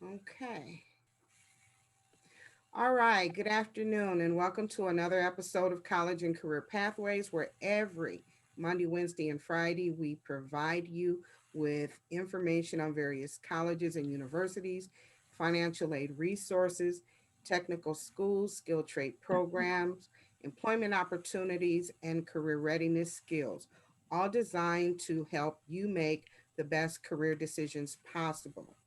Okay. All right. Good afternoon, and welcome to another episode of College and Career Pathways, where every Monday, Wednesday, and Friday we provide you with information on various colleges and universities, financial aid resources, technical schools, skill trade programs, employment opportunities, and career readiness skills, all designed to help you make the best career decisions possible.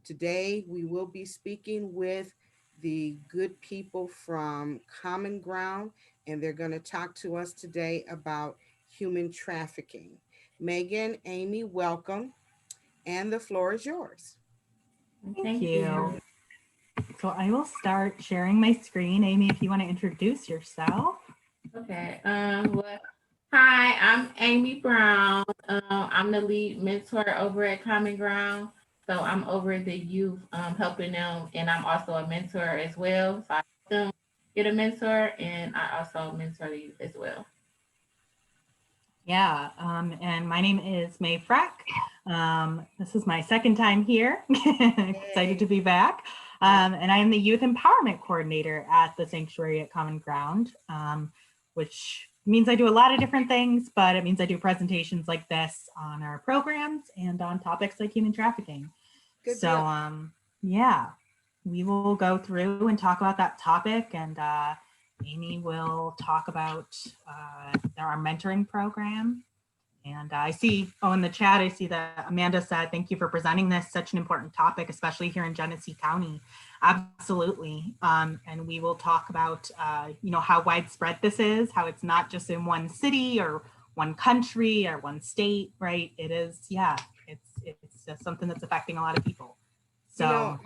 Today, we will be speaking with the good people from Common Ground, and they're going to talk to us today about human trafficking. Megan, Amy, welcome, and the floor is yours. Thank Thank you. you. So I will start sharing my screen. Amy, if you want to introduce yourself. Okay. Hi, I'm Amy Brown. I'm the lead mentor over at Common Ground. So I'm over the youth, helping them, and I'm also a mentor as well. So I help them get a mentor, and I also mentor the youth as well. Yeah, and my name is May Freck. This is my second time here. Excited to be back. And I am the Youth Empowerment Coordinator at the Sanctuary at Common Ground, which means I do a lot of different things, but it means I do presentations like this on our programs and on topics like human trafficking. Good So, deal. yeah, we will go through and talk about that topic, and Amy will talk about our mentoring program. And I see, in the chat, I see that Amanda said, thank you for presenting this, such an important topic, especially here in Genesee County. Absolutely. And we will talk about, how widespread this is, how it's not just in one city or one country or one state, right? It is, it's just something that's affecting a lot of people. You know,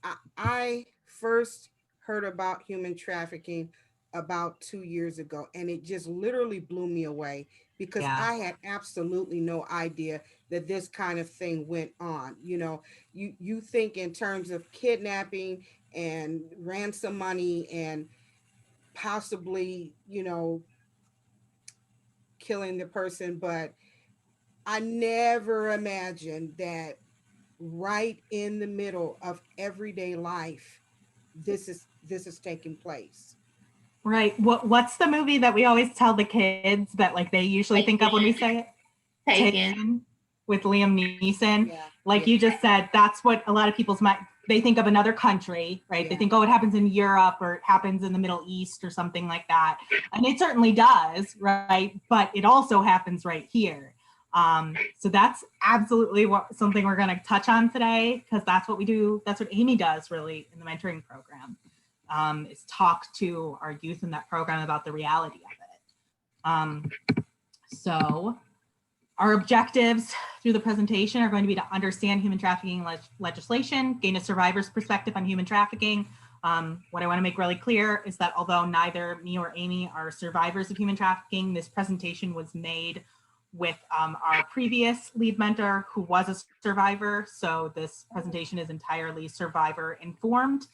So, I first heard about human trafficking about 2 years ago, and it just literally blew me away because yeah. I had absolutely no idea that this kind of thing went on. You think in terms of kidnapping and ransom money and possibly, killing the person, but I never imagined that right in the middle of everyday life this is taking place. Right. What's the movie that we always tell the kids that like they usually think of when we Taken, say it? taken. Taken with Liam Neeson. Yeah, Like yeah, you just said, that's what a lot of people's mind, they think of another country, right? They yeah. think, oh, it happens in Europe or it happens in the Middle East or something like that. And it certainly does, right? But it also happens right here. So that's absolutely something we're going to touch on today, because that's what we do. That's what Amy does really in the mentoring program, is talk to our youth in that program about the reality of it. So our objectives through the presentation are going to be to understand human trafficking legislation, gain a survivor's perspective on human trafficking. What I want to make really clear is that although neither me or Amy are survivors of human trafficking, this presentation was made with our previous lead mentor who was a survivor. So this presentation is entirely survivor informed.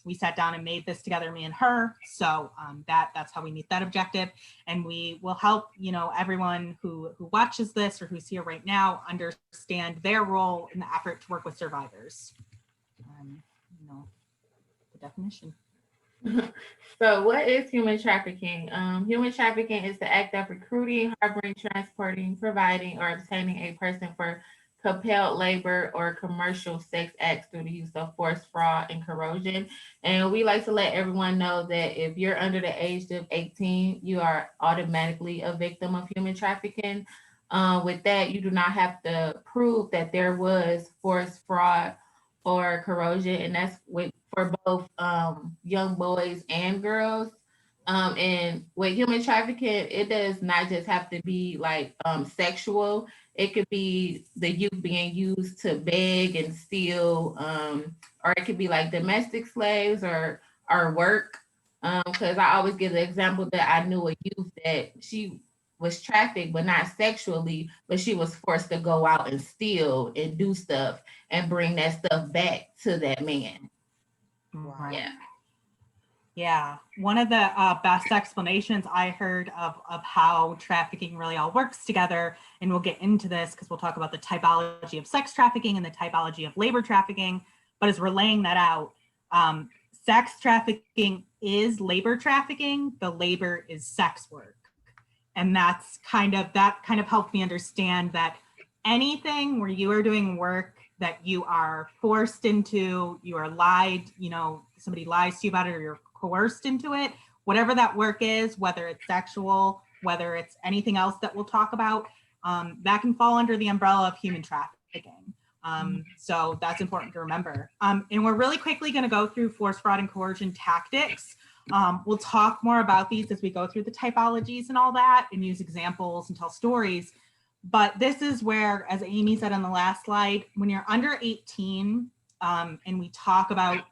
We sat down and made this together, me and her. So that's how we meet that objective. And we will help, everyone who watches this or who's here right now understand their role in the effort to work with survivors. The definition. So, what is human trafficking? Human trafficking is the act of recruiting, harboring, transporting, providing, or obtaining a person for compelled labor or commercial sex acts through the use of force, fraud, and coercion. And we like to let everyone know that if you're under the age of 18, you are automatically a victim of human trafficking. With that, you do not have to prove that there was force, fraud, or corrosion, and that's for both young boys and girls. And with human trafficking, it does not just have to be like sexual. It could be the youth being used to beg and steal, or it could be like domestic slaves or work. Because I always give the example that I knew a youth that she was trafficked, but not sexually, but she was forced to go out and steal and do stuff and bring that stuff back to that man. Right. Wow. Yeah. Yeah, one of the best explanations I heard of how trafficking really all works together, and we'll get into this because we'll talk about the typology of sex trafficking and the typology of labor trafficking, but as we're laying that out, sex trafficking is labor trafficking, the labor is sex work. And that kind of helped me understand that anything where you are doing work that you are forced into, you are lied, somebody lies to you about it, or you're coerced into it, whatever that work is, whether it's sexual, whether it's anything else that we'll talk about, that can fall under the umbrella of human trafficking. So that's important to remember. And we're really quickly going to go through force, fraud, and coercion tactics. We'll talk more about these as we go through the typologies and all that, and use examples and tell stories. But this is where, as Amy said on the last slide, when you're under 18, and we talk about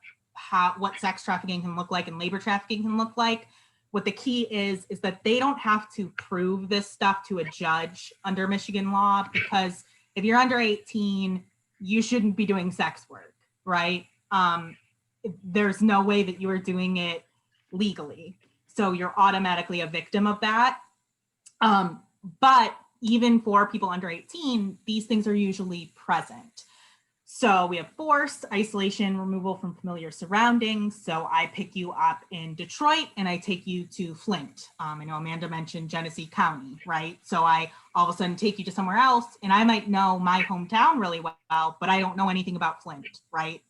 what sex trafficking can look like and labor trafficking can look like, what the key is that they don't have to prove this stuff to a judge under Michigan law, because if you're under 18, you shouldn't be doing sex work, right? There's no way that you are doing it legally. So you're automatically a victim of that. But even for people under 18, these things are usually present. So we have force, isolation, removal from familiar surroundings. So I pick you up in Detroit and I take you to Flint. I know Amanda mentioned Genesee County, right? So I all of a sudden take you to somewhere else, and I might know my hometown really well, but I don't know anything about Flint, right?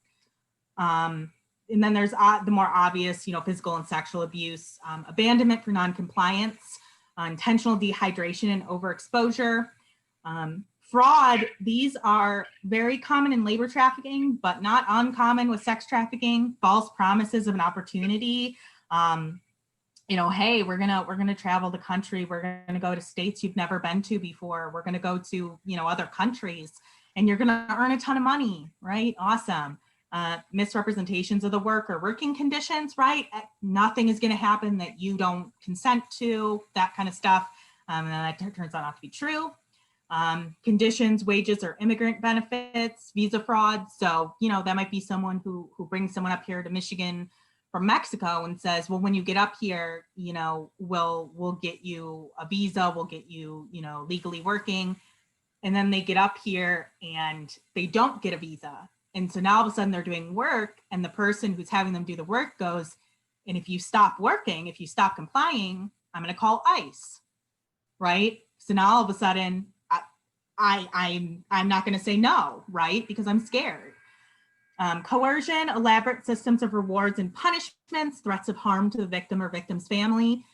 And then there's the more obvious, physical and sexual abuse, abandonment for noncompliance, intentional dehydration and overexposure. Fraud, these are very common in labor trafficking, but not uncommon with sex trafficking. False promises of an opportunity. Hey, we're gonna travel the country. We're gonna go to states you've never been to before. We're gonna go to other countries, and you're gonna earn a ton of money, right? Awesome. Misrepresentations of the work or working conditions, right? Nothing is gonna happen that you don't consent to. That kind of stuff, and that turns out not to be true. Conditions, wages, or immigrant benefits, visa fraud. So, that might be someone who brings someone up here to Michigan from Mexico and says, well, when you get up here, we'll get you a visa, we'll get you, legally working. And then they get up here and they don't get a visa. And so now all of a sudden they're doing work, and the person who's having them do the work goes, and if you stop working, if you stop complying, I'm going to call ICE, right? So now all of a sudden, I'm not going to say no, right? Because I'm scared. Coercion, elaborate systems of rewards and punishments, threats of harm to the victim or victim's family.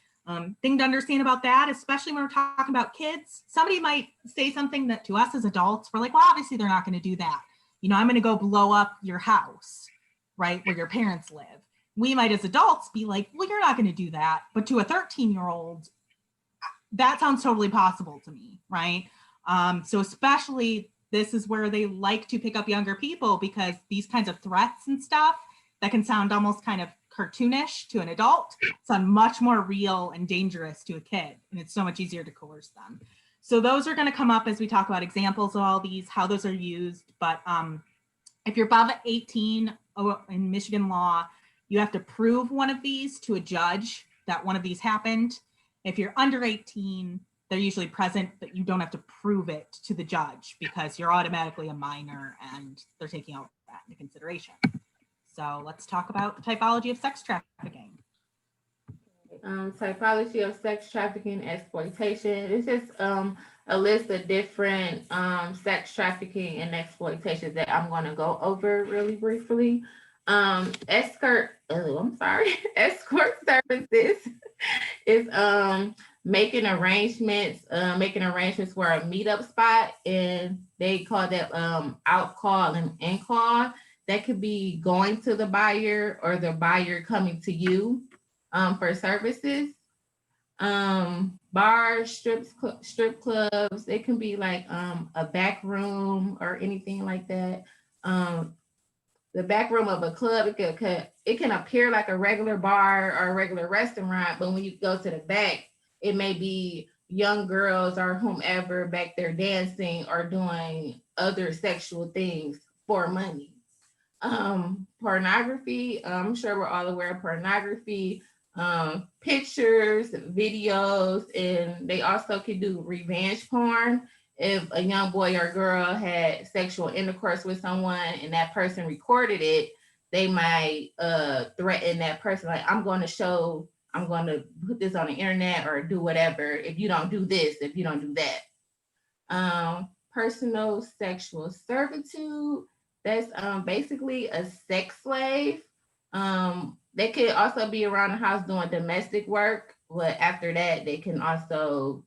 Thing to understand about that, especially when we're talking about kids, somebody might say something that to us as adults, we're like, well, obviously they're not going to do that. I'm going to go blow up your house, right, where your parents live. We might as adults be like, well, you're not going to do that. But to a 13-year-old, that sounds totally possible to me, right? So especially this is where they like to pick up younger people, because these kinds of threats and stuff that can sound almost kind of cartoonish to an adult sound much more real and dangerous to a kid. And it's so much easier to coerce them. So those are going to come up as we talk about examples of all these, how those are used. But if you're above 18 in Michigan law, you have to prove one of these to a judge that one of these happened. If you're under 18, they're usually present, but you don't have to prove it to the judge because you're automatically a minor and they're taking all that into consideration. So let's talk about the typology of sex trafficking. Typology of sex trafficking, exploitation. It's just a list of different sex trafficking and exploitation that I'm going to go over really briefly. Escort services is making arrangements for a meetup spot, and they call that out call and in call. That could be going to the buyer or the buyer coming to you for services. Bars, strip clubs, it can be like a back room or anything like that. The back room of a club, it can appear like a regular bar or a regular restaurant, but when you go to the back, it may be young girls or whomever back there dancing or doing other sexual things for money. Pornography. I'm sure we're all aware of pornography, pictures, videos, and they also can do revenge porn. If a young boy or girl had sexual intercourse with someone and that person recorded it, they might threaten that person, like, I'm going to put this on the internet or do whatever if you don't do this, if you don't do that. Personal sexual servitude. That's basically a sex slave. They could also be around the house doing domestic work, but after that, they can also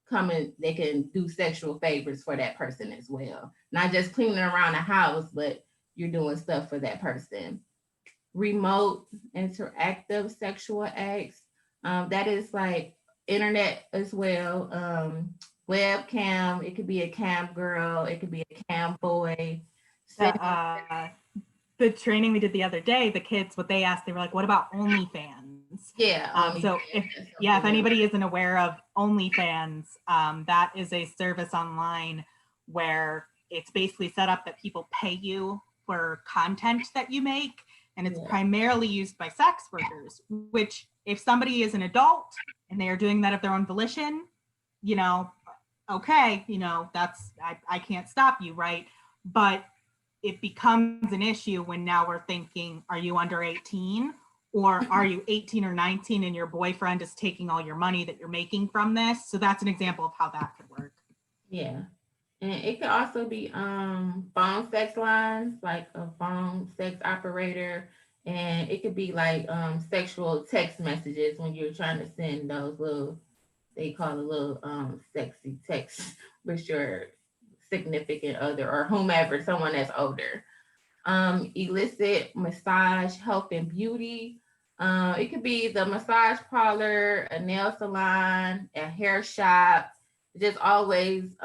come in, they can do sexual favors for that person as well. Not just cleaning around the house, but you're doing stuff for that person. Remote interactive sexual acts. That is like internet as well. Webcam, it could be a cam girl, it could be a cam boy. The training we did the other day, the kids, what they asked, they were like, what about OnlyFans? Yeah. So if anybody isn't aware of OnlyFans, that is a service online where it's basically set up that people pay you for content that you make. And it's primarily used by sex workers, which if somebody is an adult and they are doing that of their own volition, okay, that's, I can't stop you, right? But it becomes an issue when now we're thinking, are you under 18? Or are you 18 or 19 and your boyfriend is taking all your money that you're making from this? So that's an example of how that could work. Yeah. And it could also be phone sex lines, like a phone sex operator. And it could be like sexual text messages when you're trying to send those little, they call it little sexy text with your significant other or whomever, someone that's older. Illicit massage, health and beauty. It could be the massage parlor, a nail salon, a hair shop. Just always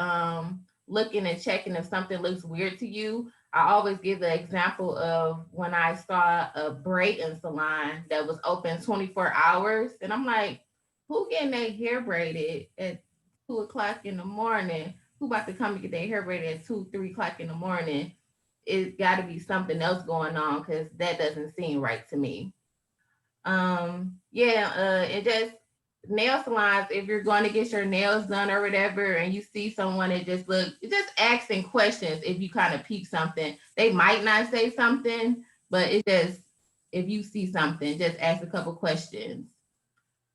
looking and checking if something looks weird to you. I always give the example of when I saw a braiding salon that was open 24 hours. And I'm like, who getting their hair braided at 2 o'clock in the morning? Who about to come and get their hair braided at 2, 3 o'clock in the morning? It's got to be something else going on because that doesn't seem right to me. It just nail salons. If you're going to get your nails done or whatever, and you see someone that just asking questions. If you kind of peep something, they might not say something, but it just, if you see something, just ask a couple questions.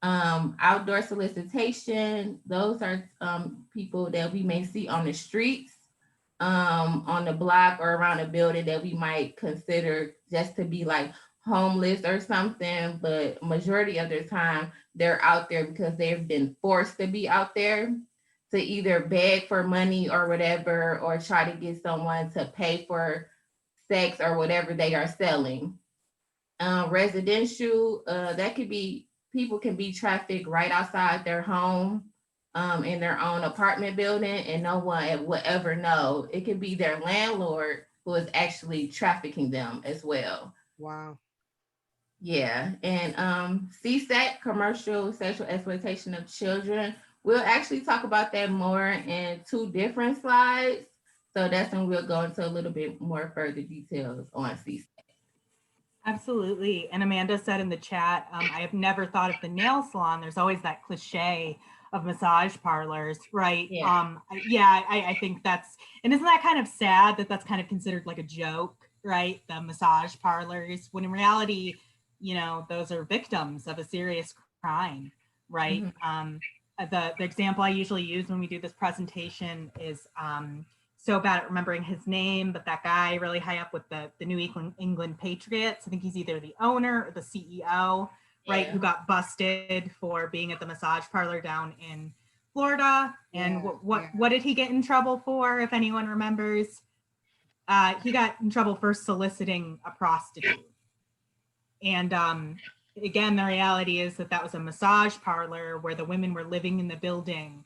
Outdoor solicitation, those are people that we may see on the streets, on the block or around a building that we might consider just to be like homeless or something, but majority of the time they're out there because they've been forced to be out there to either beg for money or whatever, or try to get someone to pay for sex or whatever they are selling. Residential, that could be, people can be trafficked right outside their home, in their own apartment building, and no one will ever know. It could be their landlord who is actually trafficking them as well. Wow. Yeah, and CSEC, commercial sexual exploitation of children. We'll actually talk about that more in 2 different slides. So that's when we'll go into a little bit more further details on CSEC. Absolutely. And Amanda said in the chat, I have never thought of the nail salon. There's always that cliche of massage parlors, right? Yeah. I think that's, and isn't that kind of sad that that's kind of considered like a joke, right? The massage parlors, when in reality, those are victims of a serious crime, right? Mm-hmm. The example I usually use when we do this presentation is so bad at remembering his name, but that guy really high up with the New England Patriots. I think he's either the owner or the CEO, right? Who got busted for being at the massage parlor down in Florida. And what did he get in trouble for, if anyone remembers? He got in trouble for soliciting a prostitute. And again, the reality is that was a massage parlor where the women were living in the building.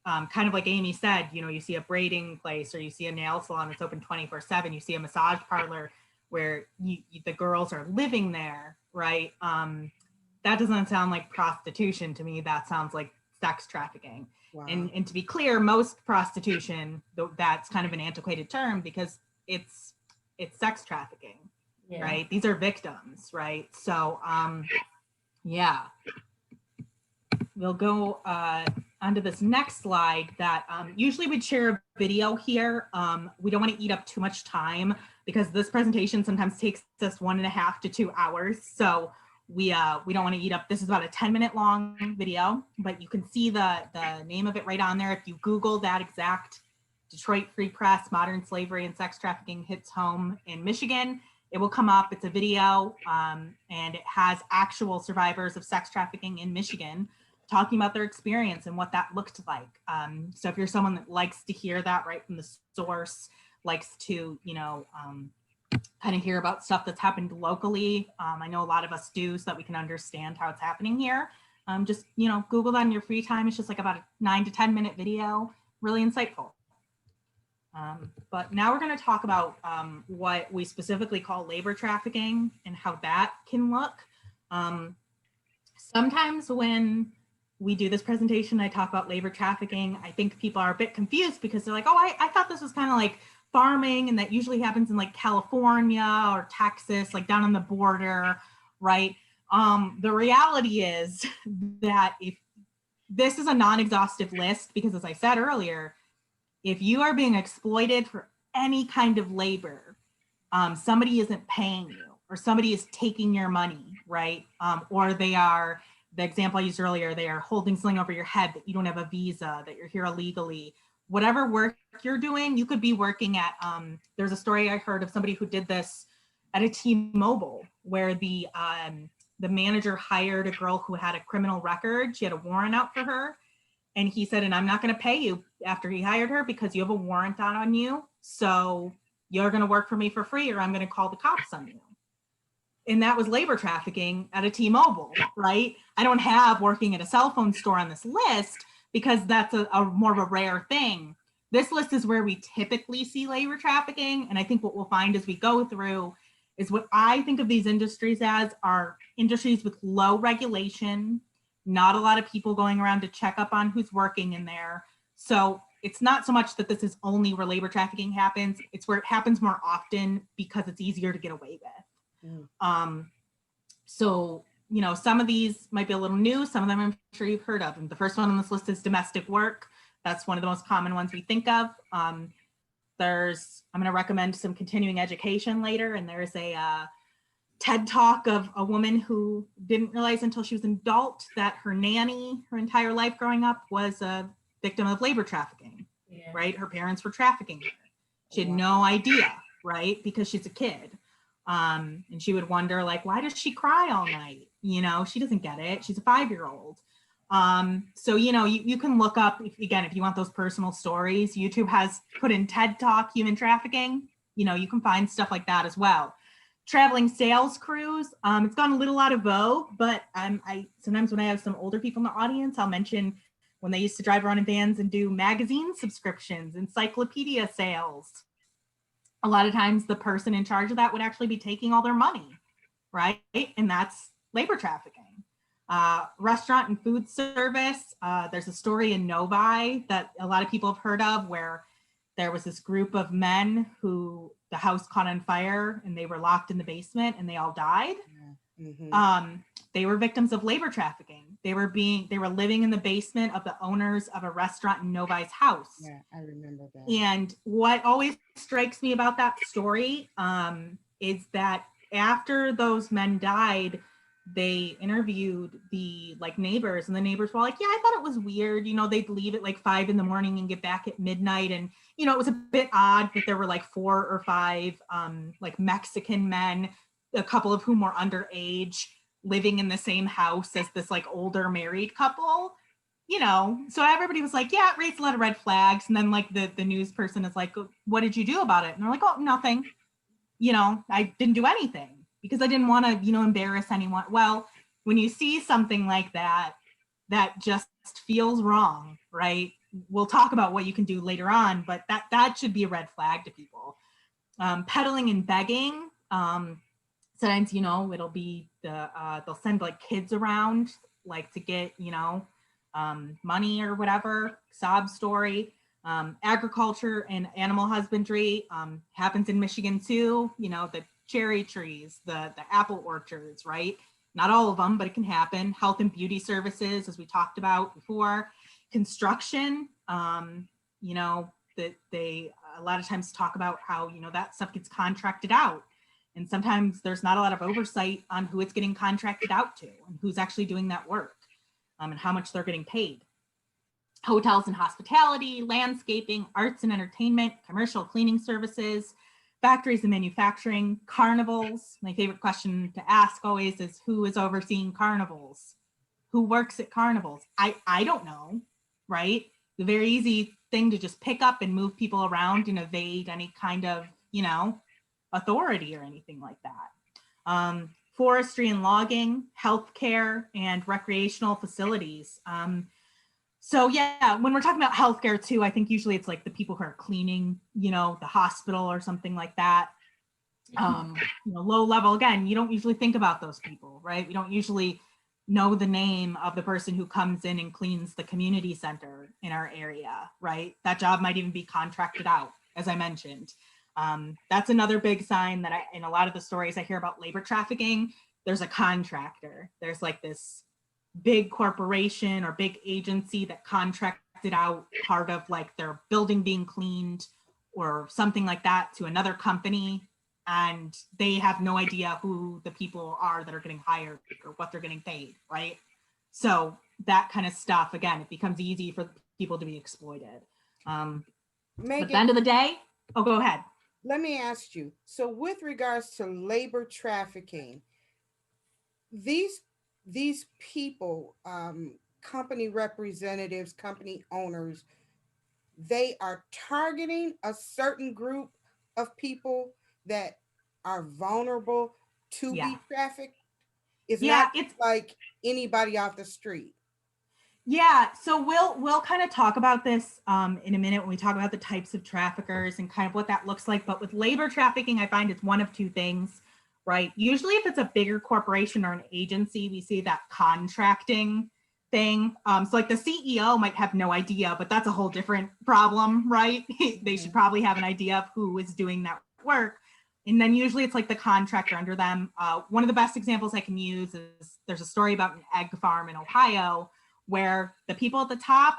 Kind of like Amy said, you see a braiding place or you see a nail salon that's open 24/7. You see a massage parlor where the girls are living there, right? That doesn't sound like prostitution to me. That sounds like sex trafficking. Wow. And to be clear, most prostitution, that's kind of an antiquated term because it's sex trafficking, Yeah. right? These are victims, right? So, yeah, we'll go onto this next slide that usually we'd share a video here. We don't want to eat up too much time because this presentation sometimes takes us 1.5 to 2 hours. So we don't want to eat up, this is about a 10-minute long video, but you can see the name of it right on there. If you Google that exact Detroit Free Press, Modern Slavery and Sex Trafficking Hits Home in Michigan, it will come up. It's a video and it has actual survivors of sex trafficking in Michigan talking about their experience and what that looked like. So if you're someone that likes to hear that right from the source, likes to, kind of hear about stuff that's happened locally. I know a lot of us do, so that we can understand how it's happening here. Just, Google that in your free time. It's just like about a 9 to 10 minute video, really insightful. But now we're going to talk about what we specifically call labor trafficking and how that can look. Sometimes when we do this presentation, I talk about labor trafficking, I think people are a bit confused because they're like, oh, I thought this was kind of like farming, and that usually happens in like California or Texas, like down on the border, right? The reality is that if this is a non-exhaustive list, because as I said earlier, if you are being exploited for any kind of labor, somebody isn't paying you or somebody is taking your money, right? Or they are, the example I used earlier, they are holding something over your head that you don't have a visa, that you're here illegally. Whatever work you're doing, you could be working at, there's a story I heard of somebody who did this at a T-Mobile where the manager hired a girl who had a criminal record. She had a warrant out for her. And he said, and I'm not going to pay you after he hired her because you have a warrant out on you. So you're going to work for me for free or I'm going to call the cops on you. And that was labor trafficking at a T-Mobile, right? I don't have working at a cell phone store on this list because that's a more of a rare thing. This list is where we typically see labor trafficking. And I think what we'll find as we go through is what I think of these industries as are industries with low regulation, not a lot of people going around to check up on who's working in there. So it's not so much that this is only where labor trafficking happens, it's where it happens more often because it's easier to get away with. So, some of these might be a little new, some of them I'm sure you've heard of. And the first one on this list is domestic work. That's one of the most common ones we think of. I'm going to recommend some continuing education later, and there's a TED talk of a woman who didn't realize until she was an adult that her nanny, her entire life growing up, was a victim of labor trafficking, right? Her parents were trafficking her. She had no idea, right? Because she's a kid. And she would wonder, like, why does she cry all night? She doesn't get it. She's a 5-year-old. So, you can look up, if you want those personal stories, YouTube has put in TED Talk, human trafficking, you can find stuff like that as well. Traveling sales crews, it's gone a little out of vogue, but I sometimes when I have some older people in the audience, I'll mention when they used to drive around in vans and do magazine subscriptions, encyclopedia sales. A lot of times the person in charge of that would actually be taking all their money, right? And that's labor trafficking. Restaurant and food service. There's a story in Novi that a lot of people have heard of where there was this group of men who the house caught on fire and they were locked in the basement and they all died. They were victims of labor trafficking. They were living in the basement of the owners of a restaurant in Novi's house. Yeah, I remember that. And what always strikes me about that story is that after those men died, they interviewed the neighbors, and the neighbors were like, yeah, I thought it was weird. They'd leave at 5 a.m. and get back at midnight. And, it was a bit odd that there were 4 or 5 Mexican men, a couple of whom were underage, living in the same house as this older married couple, so everybody was like, yeah, it raised a lot of red flags. And then the news person is like, what did you do about it? And they're like, oh, nothing. I didn't do anything because I didn't want to, embarrass anyone. Well, when you see something like that, that just feels wrong, right? We'll talk about what you can do later on, but that should be a red flag to people. Peddling and begging. Sometimes, it'll be they'll send kids around to get, money or whatever, sob story. Agriculture and animal husbandry happens in Michigan too. The cherry trees, the apple orchards, right? Not all of them, but it can happen. Health and beauty services, as we talked about before. Construction, you know, that they a lot of times talk about how, you know, that stuff gets contracted out. And sometimes there's not a lot of oversight on who it's getting contracted out to and who's actually doing that work, and how much they're getting paid. Hotels and hospitality, landscaping, arts and entertainment, commercial cleaning services, factories and manufacturing, carnivals. My favorite question to ask always is, who is overseeing carnivals? Who works at carnivals? I don't know, right? The very easy thing to just pick up and move people around and evade any kind of, you know, authority or anything like that. Forestry and logging, healthcare, and recreational facilities. So yeah, when we're talking about healthcare too, I think usually it's like the people who are cleaning, you know, the hospital or something like that. You know, low level, again, you don't usually think about those people, right? We don't usually know the name of the person who comes in and cleans the community center in our area, right? That job might even be contracted out, as I mentioned. That's another big sign that in a lot of the stories I hear about labor trafficking, there's a contractor. There's like this big corporation or big agency that contracted out part of like their building being cleaned or something like that to another company, and they have no idea who the people are that are getting hired or what they're getting paid, right? So that kind of stuff, again, it becomes easy for people to be exploited. But at the end of the day, oh, go ahead. Let me ask you, so with regards to labor trafficking, these people, company representatives, company owners, they are targeting a certain group of people that are vulnerable to Yeah. be trafficked. It's Yeah, not it's like anybody off the street. yeah. So we'll kind of talk about this in a minute when we talk about the types of traffickers and kind of what that looks like. But with labor trafficking, I find it's one of two things, right? Usually, if it's a bigger corporation or an agency, we see that contracting thing. So like the CEO might have no idea, but that's a whole different problem, right? They should probably have an idea of who is doing that work. And then usually it's like the contractor under them. One of the best examples I can use is there's a story about an egg farm in Ohio where the people at the top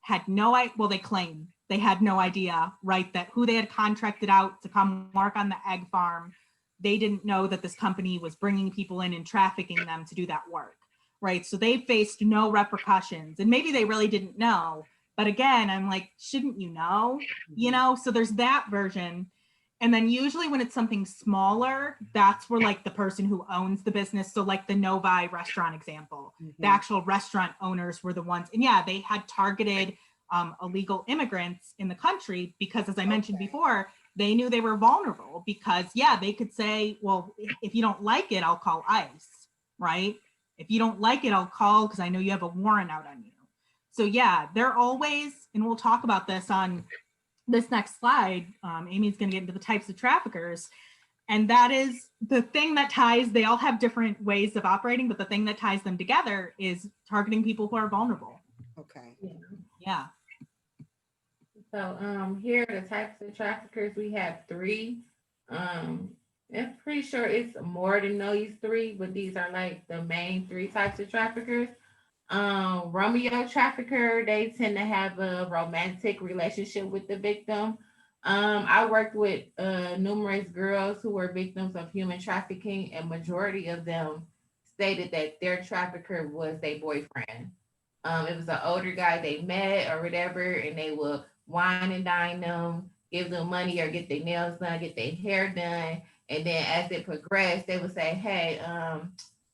had no idea, well, they claim they had no idea, right, that who they had contracted out to come work on the egg farm, they didn't know that this company was bringing people in and trafficking them to do that work, right? So they faced no repercussions, and maybe they really didn't know. But again, I'm like, shouldn't you know? You know, so there's that version. And then usually when it's something smaller, that's where like the person who owns the business. So like the Novi restaurant example, the actual restaurant owners were the ones. And yeah, they had targeted illegal immigrants in the country because, as I mentioned before, they knew they were vulnerable because, yeah, they could say, well, if you don't like it, I'll call ICE, right? If you don't like it, I'll call because I know you have a warrant out on you. So yeah, they're always, and we'll talk about this on this next slide. Amy's going to get into the types of traffickers. And that is the thing that ties, they all have different ways of operating, but the thing that ties them together is targeting people who are vulnerable. Okay. Yeah. So here are the types of traffickers. We have three. I'm pretty sure it's more than these three, but these are like the main three types of traffickers. Romeo trafficker, they tend to have a romantic relationship with the victim. I worked with numerous girls who were victims of human trafficking, and majority of them stated that their trafficker was their boyfriend. It was an older guy they met or whatever, and they would wine and dine them, give them money or get their nails done, get their hair done, and then as it progressed, they would say, "Hey,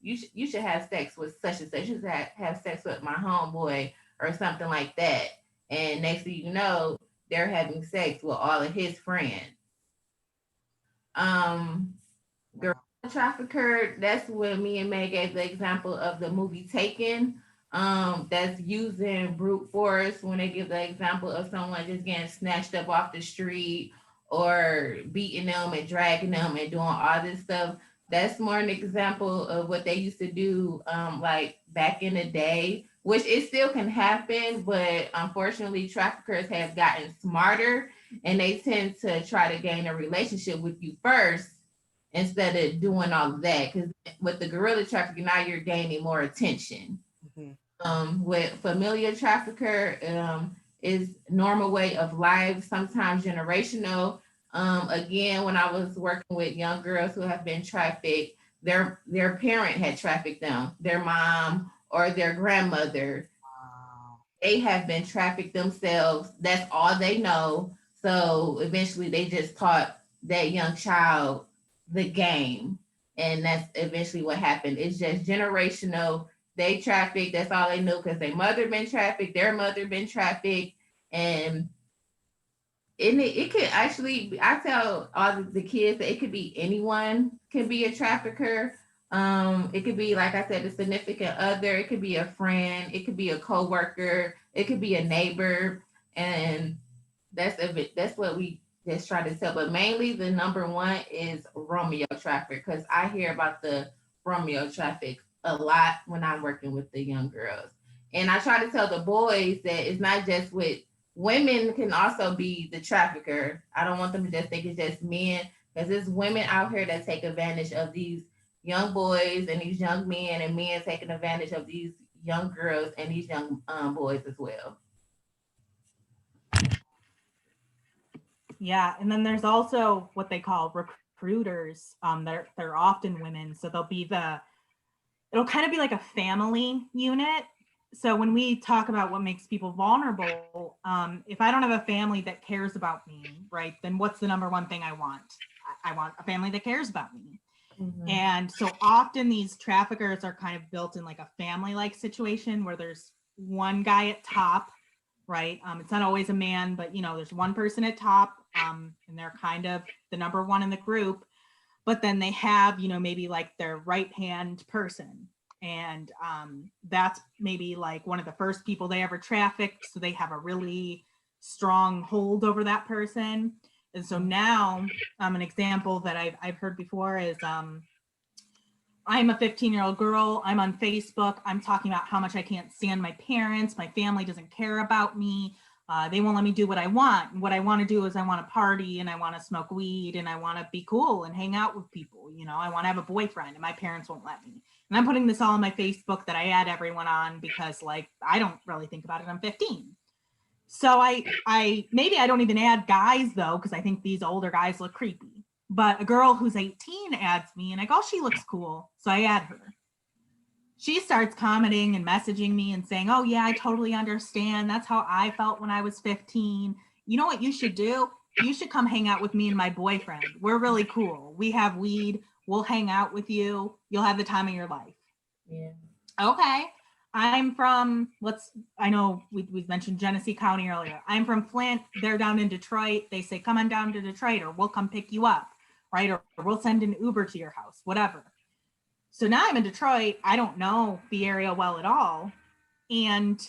you should have sex with such and such. You should have sex with my homeboy or something like that." And next thing you know, they're having sex with all of his friends. Girl trafficker, that's when me and May gave the example of the movie Taken. That's using brute force when they give the example of someone just getting snatched up off the street or beating them and dragging them and doing all this stuff. That's more an example of what they used to do, like back in the day, which it still can happen, but unfortunately, traffickers have gotten smarter and they tend to try to gain a relationship with you first instead of doing all of that. Because with the guerrilla trafficking, now you're gaining more attention. Mhm. With familiar trafficker, is normal way of life, sometimes generational. Again, when I was working with young girls who have been trafficked, their parent had trafficked them, their mom or their grandmother. They have been trafficked themselves. That's all they know. So eventually they just taught that young child the game. And that's eventually what happened. It's just generational. They trafficked. That's all they knew because their mother been trafficked, their mother been trafficked. And it could actually, I tell all the kids that it could be anyone can be a trafficker. It could be, like I said, a significant other, it could be a friend, it could be a coworker, it could be a neighbor, and that's what we just try to tell. But mainly the number one is Romeo traffic, because I hear about the Romeo traffic a lot when I'm working with the young girls. And I try to tell the boys that it's not just with women, can also be the trafficker. I don't want them to just think it's just men, because there's women out here that take advantage of these young boys and these young men, and men taking advantage of these young girls and these young boys as well. Yeah, and then there's also what they call recruiters. They're often women, so they'll be it'll kind of be like a family unit. So when we talk about what makes people vulnerable, if I don't have a family that cares about me, right, then what's the number one thing I want? I want a family that cares about me. Mm-hmm. And so often these traffickers are kind of built in like a family-like situation where there's one guy at top, right? It's not always a man, but there's one person at top, and they're kind of the number one in the group. But then they have, maybe like their right-hand person. And that's maybe like one of the first people they ever trafficked. So they have a really strong hold over that person. And so now an example that I've heard before is I'm a 15-year-old girl. I'm on Facebook. I'm talking about how much I can't stand my parents. My family doesn't care about me. They won't let me do what I want. And what I want to do is I want to party and I want to smoke weed and I want to be cool and hang out with people. I want to have a boyfriend and my parents won't let me. And I'm putting this all on my Facebook that I add everyone on because I don't really think about it. I'm 15. So I maybe I don't even add guys though, because I think these older guys look creepy. But a girl who's 18 adds me and I go, oh, she looks cool. So I add her. She starts commenting and messaging me and saying, oh yeah, I totally understand. That's how I felt when I was 15. You know what you should do? You should come hang out with me and my boyfriend. We're really cool. We have weed. We'll hang out with you. You'll have the time of your life. Yeah. Okay. I'm from, I know we mentioned Genesee County earlier. I'm from Flint. They're down in Detroit. They say, come on down to Detroit or we'll come pick you up, right? Or we'll send an Uber to your house, whatever. So now I'm in Detroit. I don't know the area well at all. And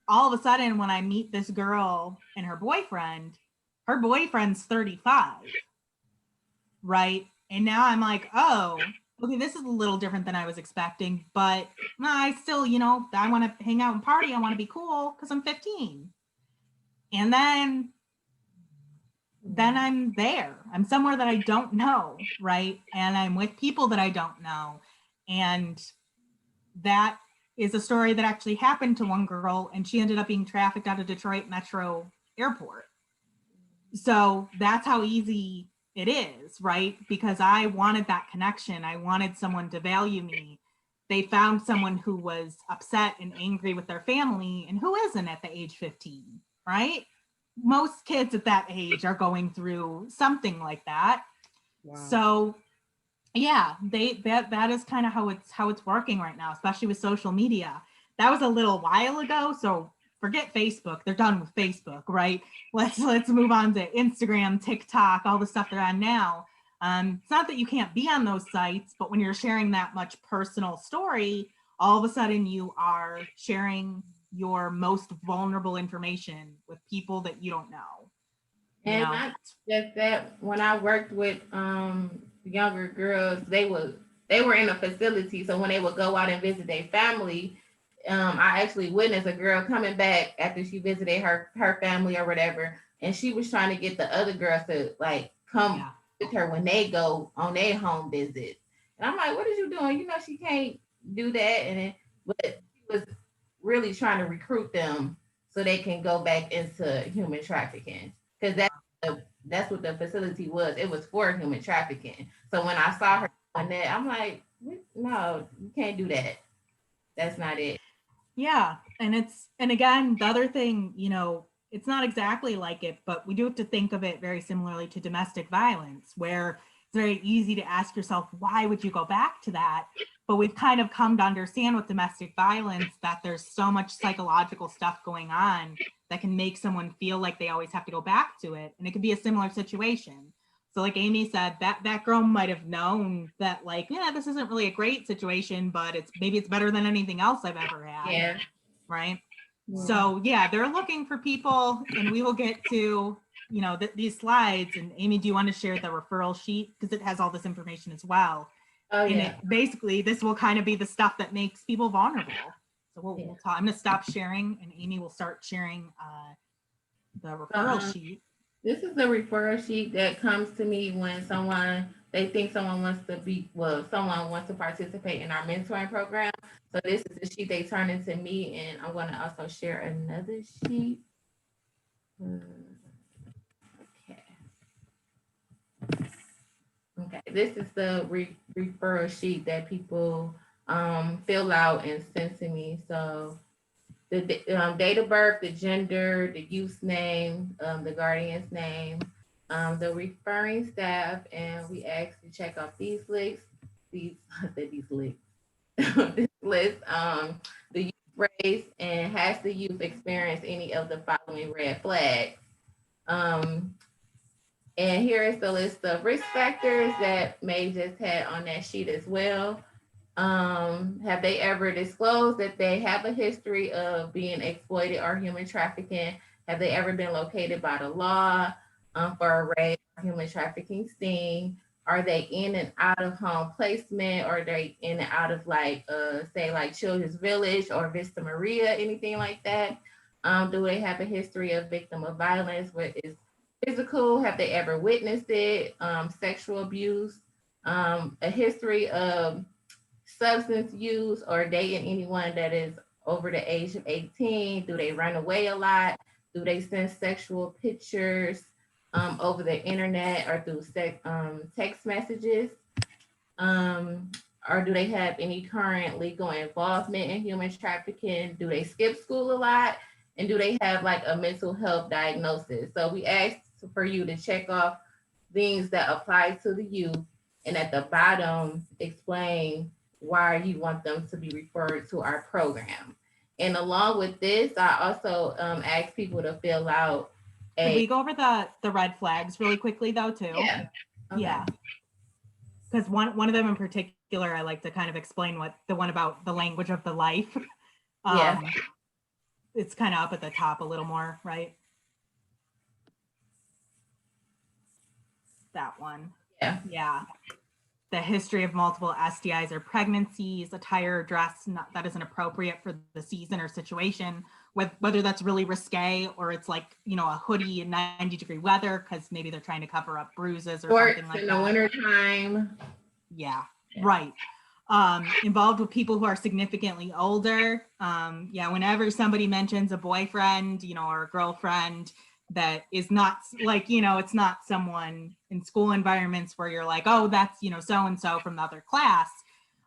all of a sudden, when I meet this girl and her boyfriend's 35, right? And now I'm like, oh, okay, this is a little different than I was expecting, but I still, I want to hang out and party. I want to be cool because I'm 15. And then I'm there. I'm somewhere that I don't know, right? And I'm with people that I don't know. And that is a story that actually happened to one girl, and she ended up being trafficked out of Detroit Metro Airport. So that's how easy it is, right? Because I wanted that connection. I wanted someone to value me. They found someone who was upset and angry with their family, and who isn't at the age 15, right? Most kids at that age are going through something like that. Wow. So yeah, that is kind of how it's working right now, especially with social media. That was a little while ago, so forget Facebook. They're done with Facebook, right? Let's move on to Instagram, TikTok, all the stuff they're on now. It's not that you can't be on those sites, but when you're sharing that much personal story, all of a sudden you are sharing your most vulnerable information with people that you don't know. And not just that, when I worked with younger girls, they were in a facility, so when they would go out and visit their family, I actually witnessed a girl coming back after she visited her family or whatever, and she was trying to get the other girls to come with her when they go on their home visit. And I'm like, what is you doing? You know, she can't do that. But she was really trying to recruit them so they can go back into human trafficking. Because that's what the facility was. It was for human trafficking. So when I saw her doing that, I'm like, no, you can't do that. That's not it. Yeah. And again, the other thing, you know, it's not exactly like it, but we do have to think of it very similarly to domestic violence, where it's very easy to ask yourself, why would you go back to that? But we've kind of come to understand with domestic violence that there's so much psychological stuff going on that can make someone feel like they always have to go back to it. And it could be a similar situation. So like Amy said, that girl might have known that, like, yeah, this isn't really a great situation, but maybe it's better than anything else I've ever had. Yeah. Right. Yeah. So yeah, they're looking for people, and we will get to, you know, these slides. And Amy, do you want to share the referral sheet? Because it has all this information as well. Oh, and yeah. Basically, this will kind of be the stuff that makes people vulnerable. So we'll talk. I'm going to stop sharing, and Amy will start sharing the referral sheet. This is the referral sheet that comes to me when they think someone wants to participate in our mentoring program. So this is the sheet they turn into me, and I'm going to also share another sheet. Okay, this is the referral sheet that people fill out and send to me. So the date of birth, the gender, the youth's name, the guardian's name, the referring staff, and we ask to check off these lists. This list, the youth race, and has the youth experienced any of the following red flags? And here is the list of risk factors that May just had on that sheet as well. Have they ever disclosed that they have a history of being exploited or human trafficking? Have they ever been located by the law for a rape or human trafficking sting? Are they in and out of home placement? Or are they in and out of say like Children's Village or Vista Maria, anything like that? Do they have a history of victim of violence, what is physical? Have they ever witnessed it? Sexual abuse, a history of substance use, or dating anyone that is over the age of 18? Do they run away a lot? Do they send sexual pictures over the internet or through text messages? Or do they have any current legal involvement in human trafficking? Do they skip school a lot? And do they have like a mental health diagnosis? So we asked for you to check off things that apply to the youth, and at the bottom, explain why you want them to be referred to our program. And along with this, I also ask people to fill out Can we go over the red flags really quickly though too? Yeah. Okay. Yeah. Because one of them in particular, I like to kind of explain the one about the language of the life. Yeah. It's kind of up at the top a little more, right? That one. Yeah. Yeah. The history of multiple STIs or pregnancies, attire or dress that isn't appropriate for the season or situation, whether that's really risque or it's like, you know, a hoodie in 90-degree weather because maybe they're trying to cover up bruises or something like that. In the wintertime. Yeah, right. Involved with people who are significantly older. Yeah, whenever somebody mentions a boyfriend, you know, or a girlfriend that is not like, you know, it's not someone in school environments where you're like, oh, that's, you know, so-and-so from the other class.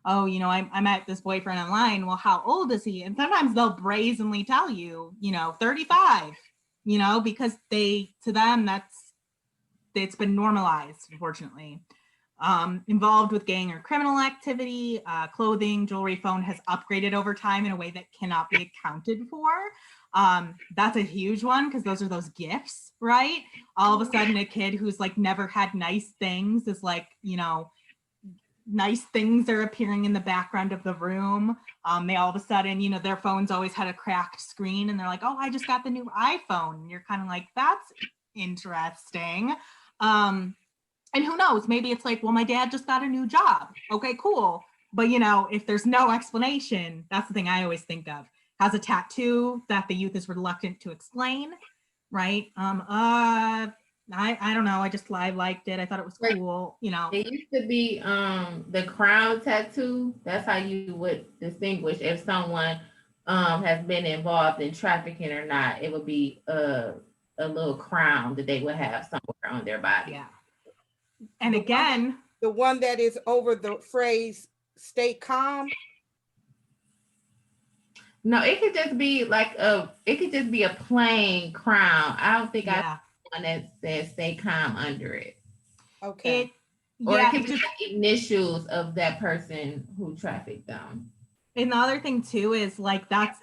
Oh, you know, I met this boyfriend online. Well, how old is he? And sometimes they'll brazenly tell you, you know, 35, you know, because to them, it's been normalized, unfortunately. Involved with gang or criminal activity, clothing, jewelry, phone has upgraded over time in a way that cannot be accounted for. That's a huge one because those are those gifts, right? All of a sudden a kid who's like never had nice things is like, you know, nice things are appearing in the background of the room. They all of a sudden, you know, their phone's always had a cracked screen and they're like, oh, I just got the new iPhone. And you're kind of like, that's interesting. And who knows, maybe it's like, well, my dad just got a new job. Okay, cool. But, you know, if there's no explanation, that's the thing I always think of. Has a tattoo that the youth is reluctant to explain, right? I don't know. I liked it. I thought it was Like, cool. You know. it used to be the crown tattoo. That's how you would distinguish if someone has been involved in trafficking or not. It would be a little crown that they would have somewhere on their body. Yeah. And The again, the one that is over the phrase "stay calm." No, it could just be like it could just be a plain crown. I don't think I yeah. one that says "stay calm" under it. Okay. Or it Yeah, could it's be just, like initials of that person who trafficked them. and the other thing too is like that's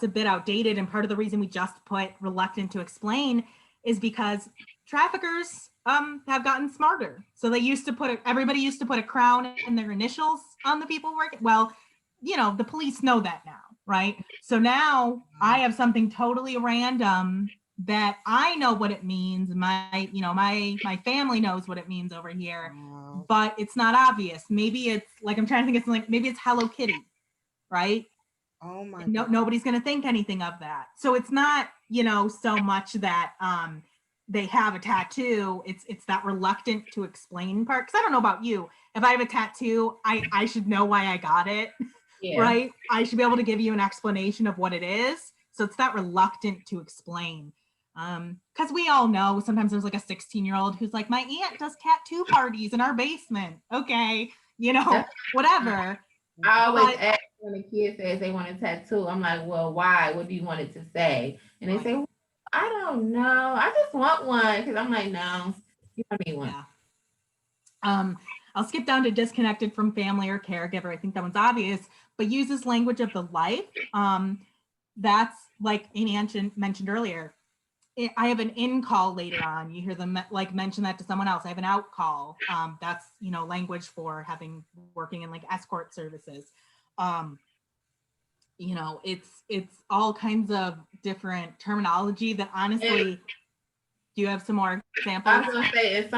a bit outdated, and part of the reason we just put reluctant to explain is because traffickers have gotten smarter. So they used to everybody used to put a crown and their initials on the people working. Well, you know, the police know that now, right? So now I have something totally random that I know what it means. My family knows what it means over here, Wow. but it's not obvious. Maybe it's like, I'm trying to think, it's like, maybe it's Hello Kitty, right? Oh my No, God. nobody's going to think anything of that. So it's not, so much that they have a tattoo. It's that reluctant to explain part. Because I don't know about you. If I have a tattoo, I should know why I got it, Yeah. right? I should be able to give you an explanation of what it is. So it's that reluctant to explain. Because we all know sometimes there's like a 16-year-old who's like, my aunt does tattoo parties in our basement. Okay, whatever. I always But- ask when a kid says they want a tattoo, I'm like, well, why? What do you want it to say? And they say, well, I don't know. I just want one. Because I'm like, no, you don't need one. Yeah. I'll skip down to disconnected from family or caregiver. I think that one's obvious, but uses language of the life. That's like Amy mentioned earlier. I have an in call later on. You hear them like mention that to someone else. I have an out call. That's language for working in like escort services. It's all kinds of different terminology that honestly. Do you have some more examples? I was gonna say, if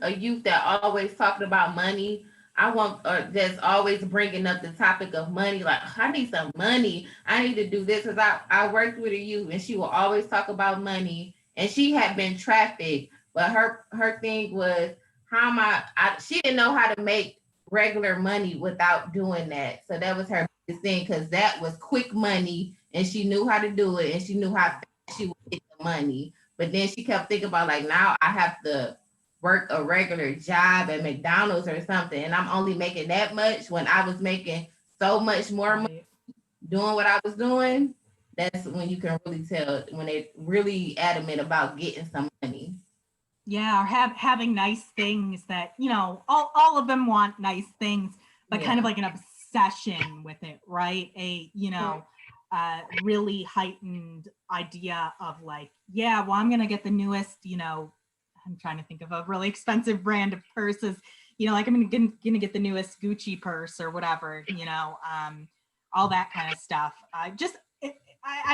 a youth that always talking about money, I want that's always bringing up the topic of money. Like, I need some money. I need to do this because I worked with a youth and she will always talk about money. And she had been trafficked, but her thing was, how am she didn't know how to make regular money without doing that. So that was her biggest thing, because that was quick money and she knew how to do it and she knew how fast she would get the money. But then she kept thinking about, like, now I have to work a regular job at McDonald's or something, and I'm only making that much when I was making so much more money doing what I was doing. That's when you can really tell when they're really adamant about getting some money. Yeah, or having nice things that, all of them want nice things, but kind of like an obsession with it, right? Really heightened idea of like, yeah, well, I'm going to get the newest, I'm trying to think of a really expensive brand of purses, like I'm going to get the newest Gucci purse or whatever, all that kind of stuff. I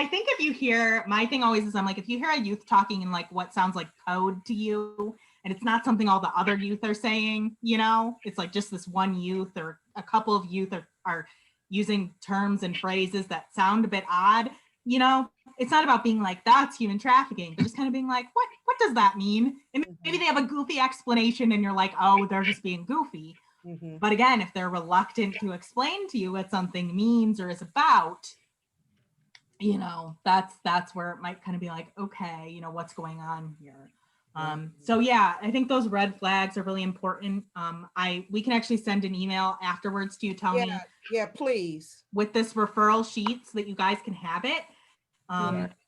think if you hear, my thing always is, I'm like, if you hear a youth talking in like what sounds like code to you, and it's not something all the other youth are saying, it's like just this one youth or a couple of youth are using terms and phrases that sound a bit odd, it's not about being like, that's human trafficking, but just kind of being like, what does that mean? And maybe they have a goofy explanation and you're like, oh, they're just being goofy. Mm-hmm. But again, if they're reluctant to explain to you what something means or is about, that's where it might kind of be like, okay, what's going on here? So yeah, I think those red flags are really important. We can actually send an email afterwards to you, Toni. Yeah, please. With this referral sheet so that you guys can have it.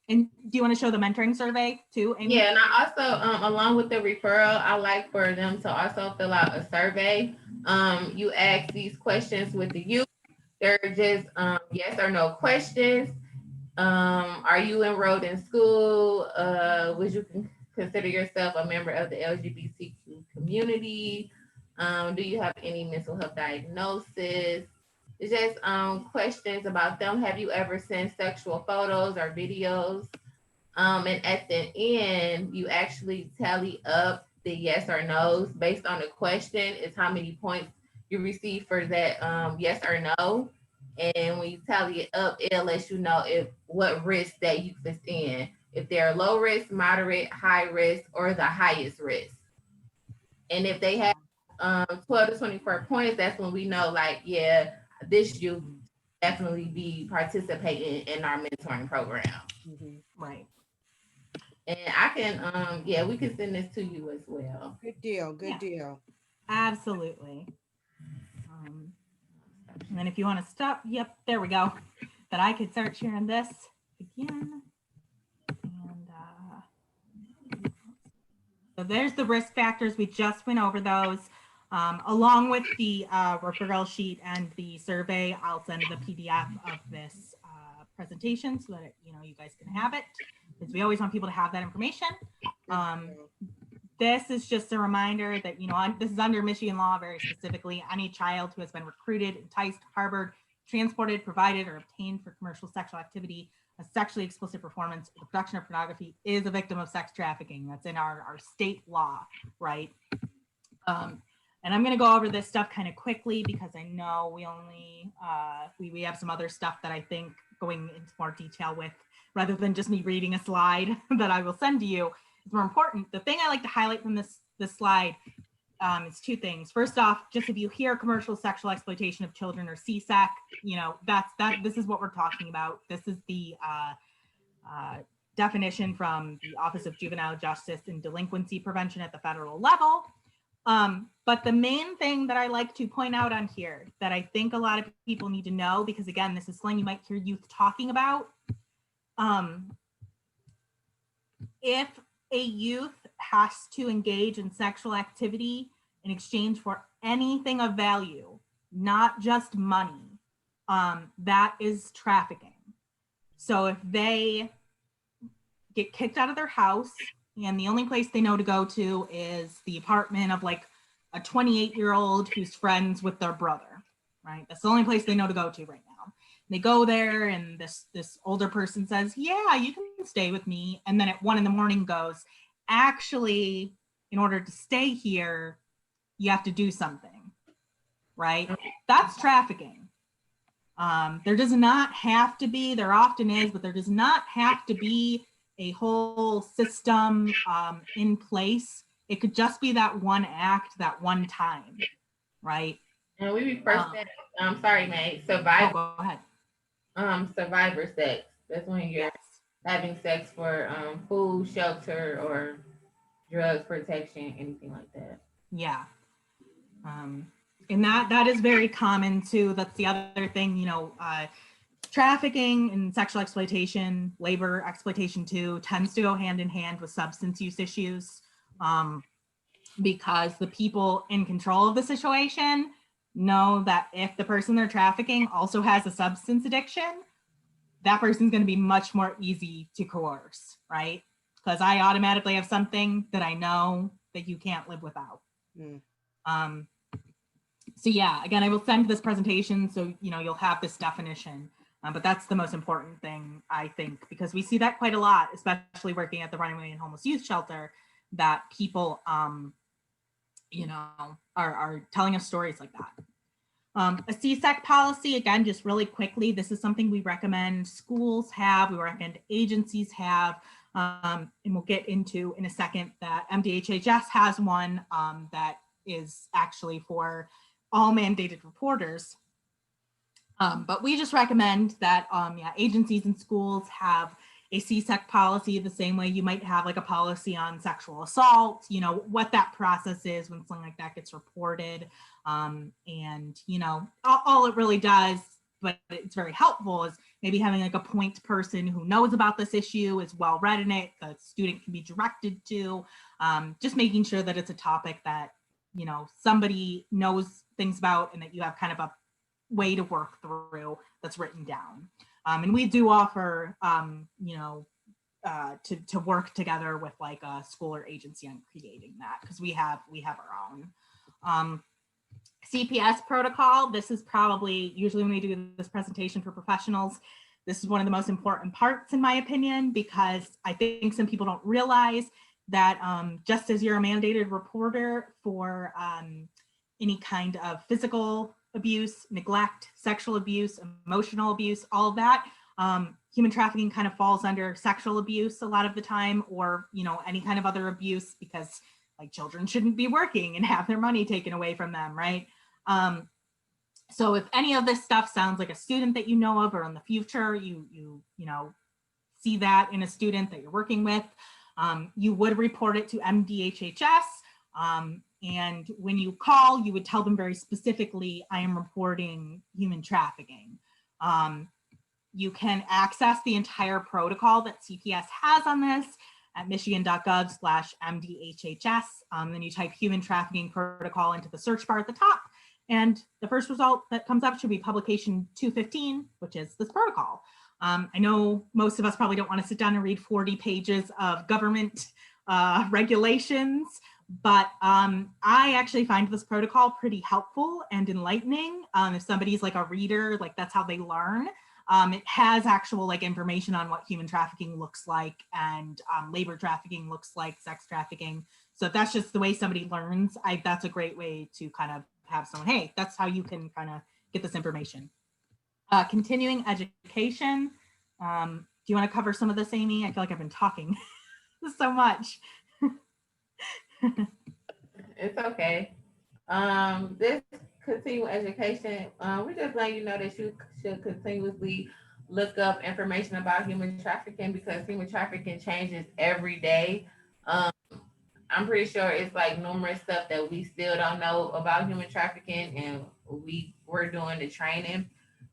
And do you want to show the mentoring survey too, Amy? Yeah, and I also, along with the referral, I like for them to also fill out a survey. You ask these questions with the youth. They're just yes or no questions. Are you enrolled in school? Would you consider yourself a member of the LGBTQ community? Do you have any mental health diagnosis? It's just questions about them. Have you ever sent sexual photos or videos? And at the end, you actually tally up the yes or no's based on the question. Is how many points you receive for that yes or no. And when you tally it up, it'll let you know what risk that you fit in. if they're low risk, moderate, high risk, or the highest risk. And if they have 12 to 24 points, that's when we know, like, yeah, this youth definitely be participating in our mentoring program. Mhm. Right. And I can, yeah, we can send this to you as well. Good deal. Good Yeah. deal. Absolutely. And then if you want to stop, yep, there we go. That I could start sharing this again. And so there's the risk factors. We just went over those. Along with the referral sheet and the survey, I'll send the PDF of this presentation so that you guys can have it, because we always want people to have that information. This is just a reminder that this is under Michigan law very specifically. Any child who has been recruited, enticed, harbored, transported, provided, or obtained for commercial sexual activity, a sexually explicit performance, the production of pornography is a victim of sex trafficking. That's in our state law, right? And I'm going to go over this stuff kind of quickly because I know we only we have some other stuff that I think going into more detail with, rather than just me reading a slide that I will send to you, is more important. The thing I like to highlight from this slide is two things. First off, just if you hear commercial sexual exploitation of children or CSEC, this is what we're talking about. This is the definition from the Office of Juvenile Justice and Delinquency Prevention at the federal level. But the main thing that I like to point out on here that I think a lot of people need to know, because again, this is slang you might hear youth talking about. If a youth has to engage in sexual activity in exchange for anything of value, not just money, that is trafficking. So if they get kicked out of their house and the only place they know to go to is the apartment of like a 28-year-old who's friends with their brother, right? That's the only place they know to go to right now. They go there and this older person says, yeah, you can stay with me. And then at 1 a.m. goes, actually, in order to stay here, you have to do something, right? That's trafficking. There does not have to be, there often is, but there does not have to be a whole system in place. It could just be that one act, that one time, right? And we refer to that, I'm sorry, May, survivor. Oh, go ahead. Survivor sex. That's when you're having sex for food, shelter, or drugs, protection, anything like that. Yeah. And that is very common too. That's the other thing, trafficking and sexual exploitation, labor exploitation too, tends to go hand in hand with substance use issues, because the people in control of the situation know that if the person they're trafficking also has a substance addiction, that person's going to be much more easy to coerce, right? Because I automatically have something that I know that you can't live without. So yeah, again, I will send this presentation so you'll have this definition. But that's the most important thing, I think, because we see that quite a lot, especially working at the Runaway and Homeless Youth Shelter, that people, are telling us stories like that. A CSEC policy, again, just really quickly, this is something we recommend schools have, we recommend agencies have, and we'll get into in a second that MDHHS has one that is actually for all mandated reporters. But we just recommend that agencies and schools have a CSEC policy the same way you might have like a policy on sexual assault, what that process is when something like that gets reported. And all it really does, but it's very helpful, is maybe having like a point person who knows about this issue, is well read in it, the student can be directed to, just making sure that it's a topic that somebody knows things about and that you have kind of a way to work through that's written down. And we do offer, to work together with like a school or agency on creating that, because we have our own. CPS protocol, this is probably, usually when we do this presentation for professionals, this is one of the most important parts in my opinion, because I think some people don't realize that just as you're a mandated reporter for any kind of physical abuse, neglect, sexual abuse, emotional abuse, all of that, human trafficking kind of falls under sexual abuse a lot of the time, or, any kind of other abuse, because like children shouldn't be working and have their money taken away from them, right? So if any of this stuff sounds like a student that you know of, or in the future, you see that in a student that you're working with, you would report it to MDHHS. And when you call, you would tell them very specifically, I am reporting human trafficking. You can access the entire protocol that CPS has on this at michigan.gov/MDHHS. Then you type human trafficking protocol into the search bar at the top, and the first result that comes up should be publication 215, which is this protocol. I know most of us probably don't want to sit down and read 40 pages of government regulations, but I actually find this protocol pretty helpful and enlightening. If somebody's like a reader, like that's how they learn. It has actual like information on what human trafficking looks like, and labor trafficking looks like, sex trafficking. So if that's just the way somebody learns, that's a great way to kind of have someone, hey, that's how you can kind of get this information. Continuing education. Do you want to cover some of this, Amy? I feel like I've been talking so much. It's okay. This continuing education, we just let you know that you should continuously look up information about human trafficking, because human trafficking changes every day. I'm pretty sure it's like numerous stuff that we still don't know about human trafficking, and we're doing the training.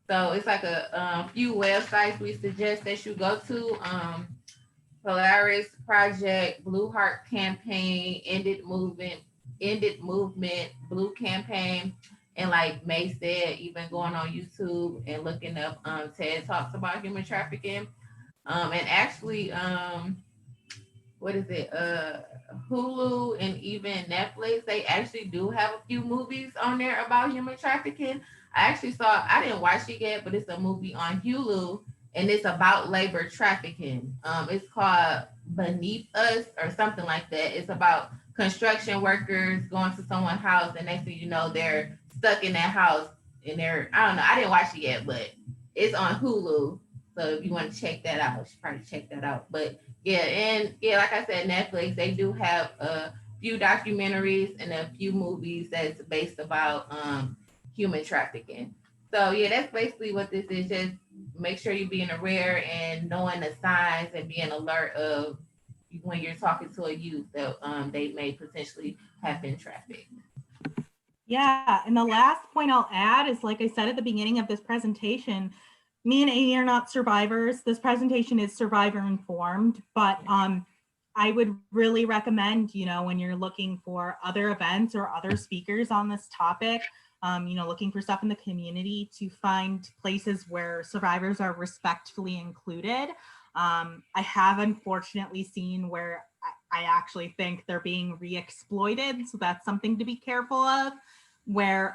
So it's like a few websites we suggest that you go to. Polaris Project, Blue Heart Campaign, Ended Movement, Blue Campaign, and like May said, even going on YouTube and looking up TED Talks about human trafficking. And actually, what is it? Hulu and even Netflix, they actually do have a few movies on there about human trafficking. I didn't watch it yet, but it's a movie on Hulu, and it's about labor trafficking. It's called Beneath Us or something like that. It's about construction workers going to someone's house, and next thing you know, they're stuck in that house, and I don't know, I didn't watch it yet, but it's on Hulu. So if you want to check that out, you should probably check that out. But yeah, like I said, Netflix, they do have a few documentaries and a few movies that's based about human trafficking. So yeah, that's basically what this is. Just make sure you're being aware and knowing the signs and being alert of when you're talking to a youth that they may potentially have been trafficked. Yeah, and the last point I'll add is, like I said at the beginning of this presentation, me and Amy are not survivors. This presentation is survivor informed, but I would really recommend, when you're looking for other events or other speakers on this topic, looking for stuff in the community, to find places where survivors are respectfully included. I have unfortunately seen where I actually think they're being re-exploited. So that's something to be careful of, where,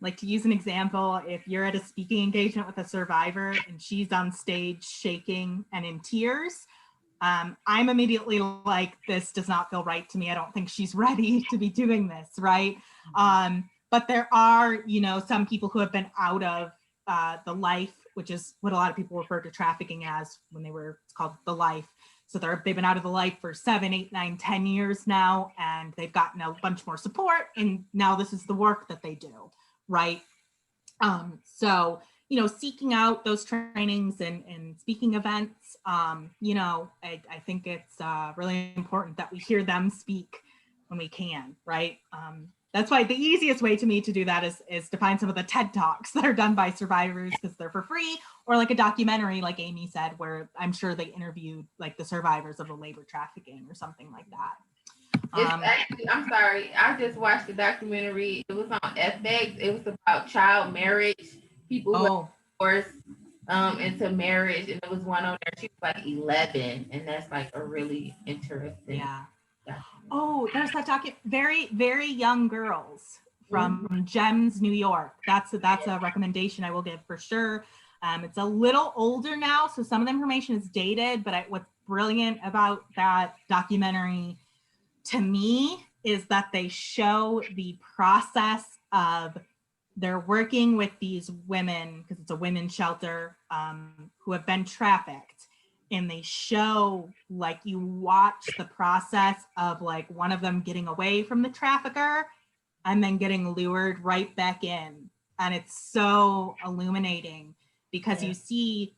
like, to use an example, if you're at a speaking engagement with a survivor and she's on stage shaking and in tears, I'm immediately like, this does not feel right to me. I don't think she's ready to be doing this, right? But there are, some people who have been out of the life, which is what a lot of people refer to trafficking as when it's called the life. So they've been out of the life for 7, 8, 9, 10 years now, and they've gotten a bunch more support, and now this is the work that they do, right? So, seeking out those trainings and speaking events, I think it's really important that we hear them speak when we can, right? That's why the easiest way to me to do that is to find some of the TED Talks that are done by survivors, because they're for free, or like a documentary, like Amy said, where I'm sure they interviewed like the survivors of the labor trafficking or something like that. Actually, I'm sorry, I just watched the documentary. It was on FX. It was about child marriage, people who were forced into marriage, and there was one on there. She was like 11, and that's like a really interesting. Yeah. Oh, there's that very, very young girls from GEMS, New York. That's a recommendation I will give for sure. It's a little older now, so some of the information is dated, but what's brilliant about that documentary to me is that they show the process of they're working with these women, because it's a women's shelter, who have been trafficked. And they show, like, you watch the process of like one of them getting away from the trafficker and then getting lured right back in. And it's so illuminating because you see,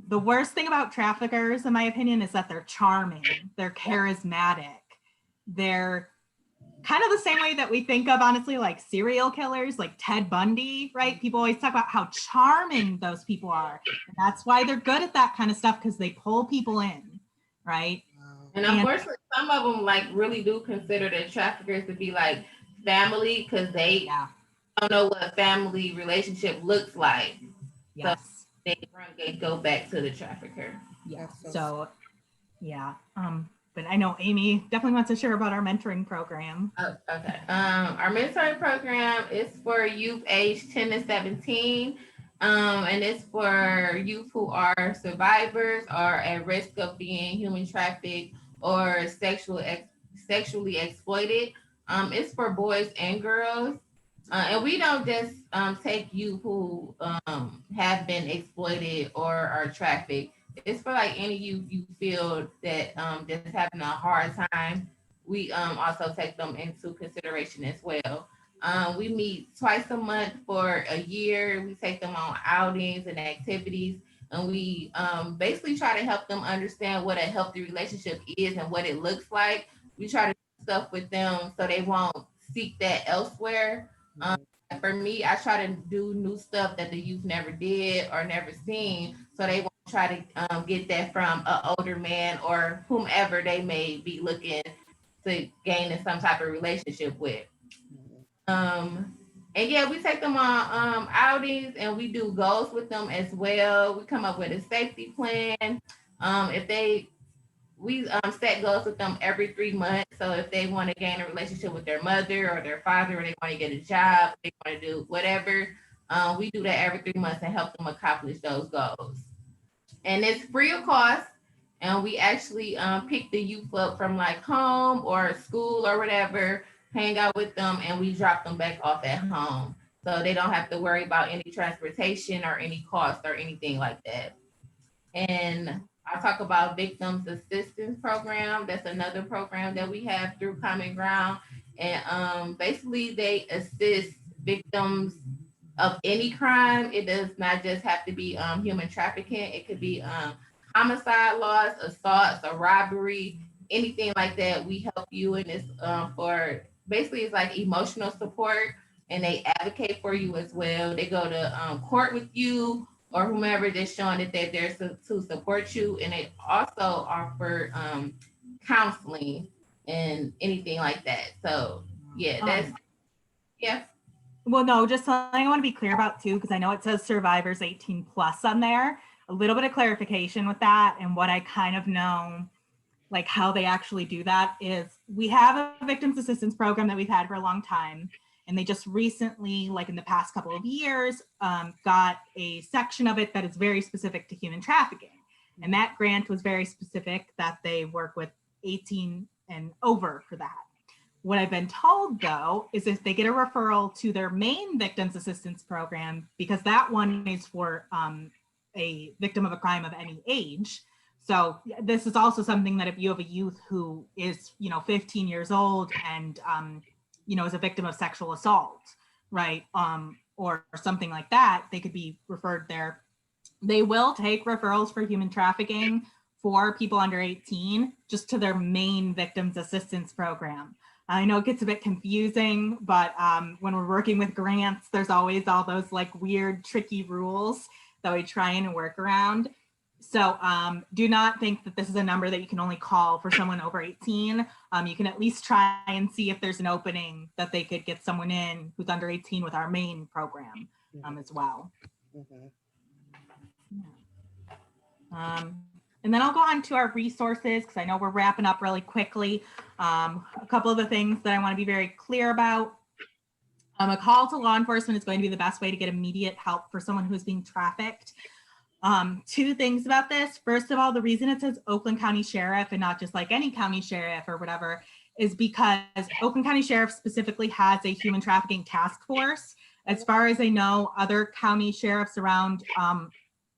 the worst thing about traffickers, in my opinion, is that they're charming, they're charismatic, they're kind of the same way that we think of, honestly, like serial killers, like Ted Bundy, right? People always talk about how charming those people are. And that's why they're good at that kind of stuff, because they pull people in, right? And unfortunately, some of them like really do consider the traffickers to be like family, because they don't know what family relationship looks like. Yes. So they go back to the trafficker. Yeah. But I know Amy definitely wants to share about our mentoring program. Oh, okay. Our mentoring program is for youth aged 10 to 17. And it's for youth who are survivors or at risk of being human trafficked or sexually exploited. It's for boys and girls. And we don't just take youth who have been exploited or are trafficked. It's for like any youth you feel that just having a hard time. We also take them into consideration as well. We meet twice a month for a year. We take them on outings and activities, and we basically try to help them understand what a healthy relationship is and what it looks like. We try to do stuff with them so they won't seek that elsewhere. For me, I try to do new stuff that the youth never did or never seen, so they won't try to get that from an older man or whomever they may be looking to gain in some type of relationship with. And yeah, we take them on outings and we do goals with them as well. We come up with a safety plan. We set goals with them every 3 months. So if they want to gain a relationship with their mother or their father, or they want to get a job, they want to do whatever, we do that every 3 months and help them accomplish those goals. And it's free of cost. And we actually pick the youth up from like home or school or whatever, hang out with them, and we drop them back off at home. So they don't have to worry about any transportation or any cost or anything like that. And I'll talk about Victims Assistance Program. That's another program that we have through Common Ground. And basically they assist victims of any crime. It does not just have to be human trafficking. It could be homicide laws, assaults, or robbery, anything like that. We help you in this for basically it's like emotional support, and they advocate for you as well. They go to court with you or whomever, just showing that they're there to support you. And they also offer counseling and anything like that. So yeah, that's Well, no, just something I want to be clear about too, because I know it says survivors 18 plus on there. A little bit of clarification with that, and what I kind of know, like how they actually do that is we have a victims assistance program that we've had for a long time. And they just recently, like in the past couple of years, got a section of it that is very specific to human trafficking. And that grant was very specific that they work with 18 and over for that. What I've been told though, is if they get a referral to their main victims assistance program, because that one is for a victim of a crime of any age. So this is also something that if you have a youth who is, 15 years old and, is a victim of sexual assault, right? Or something like that, they could be referred there. They will take referrals for human trafficking for people under 18, just to their main victims assistance program. I know it gets a bit confusing, but when we're working with grants, there's always all those like weird, tricky rules that we try and work around. So do not think that this is a number that you can only call for someone over 18. You can at least try and see if there's an opening that they could get someone in who's under 18 with our main program as well. And then I'll go on to our resources because I know we're wrapping up really quickly. A couple of the things that I want to be very clear about. A call to law enforcement is going to be the best way to get immediate help for someone who's being trafficked. Two things about this. First of all, the reason it says Oakland County Sheriff and not just like any county sheriff or whatever is because Oakland County Sheriff specifically has a human trafficking task force, As far as I know, other county sheriffs around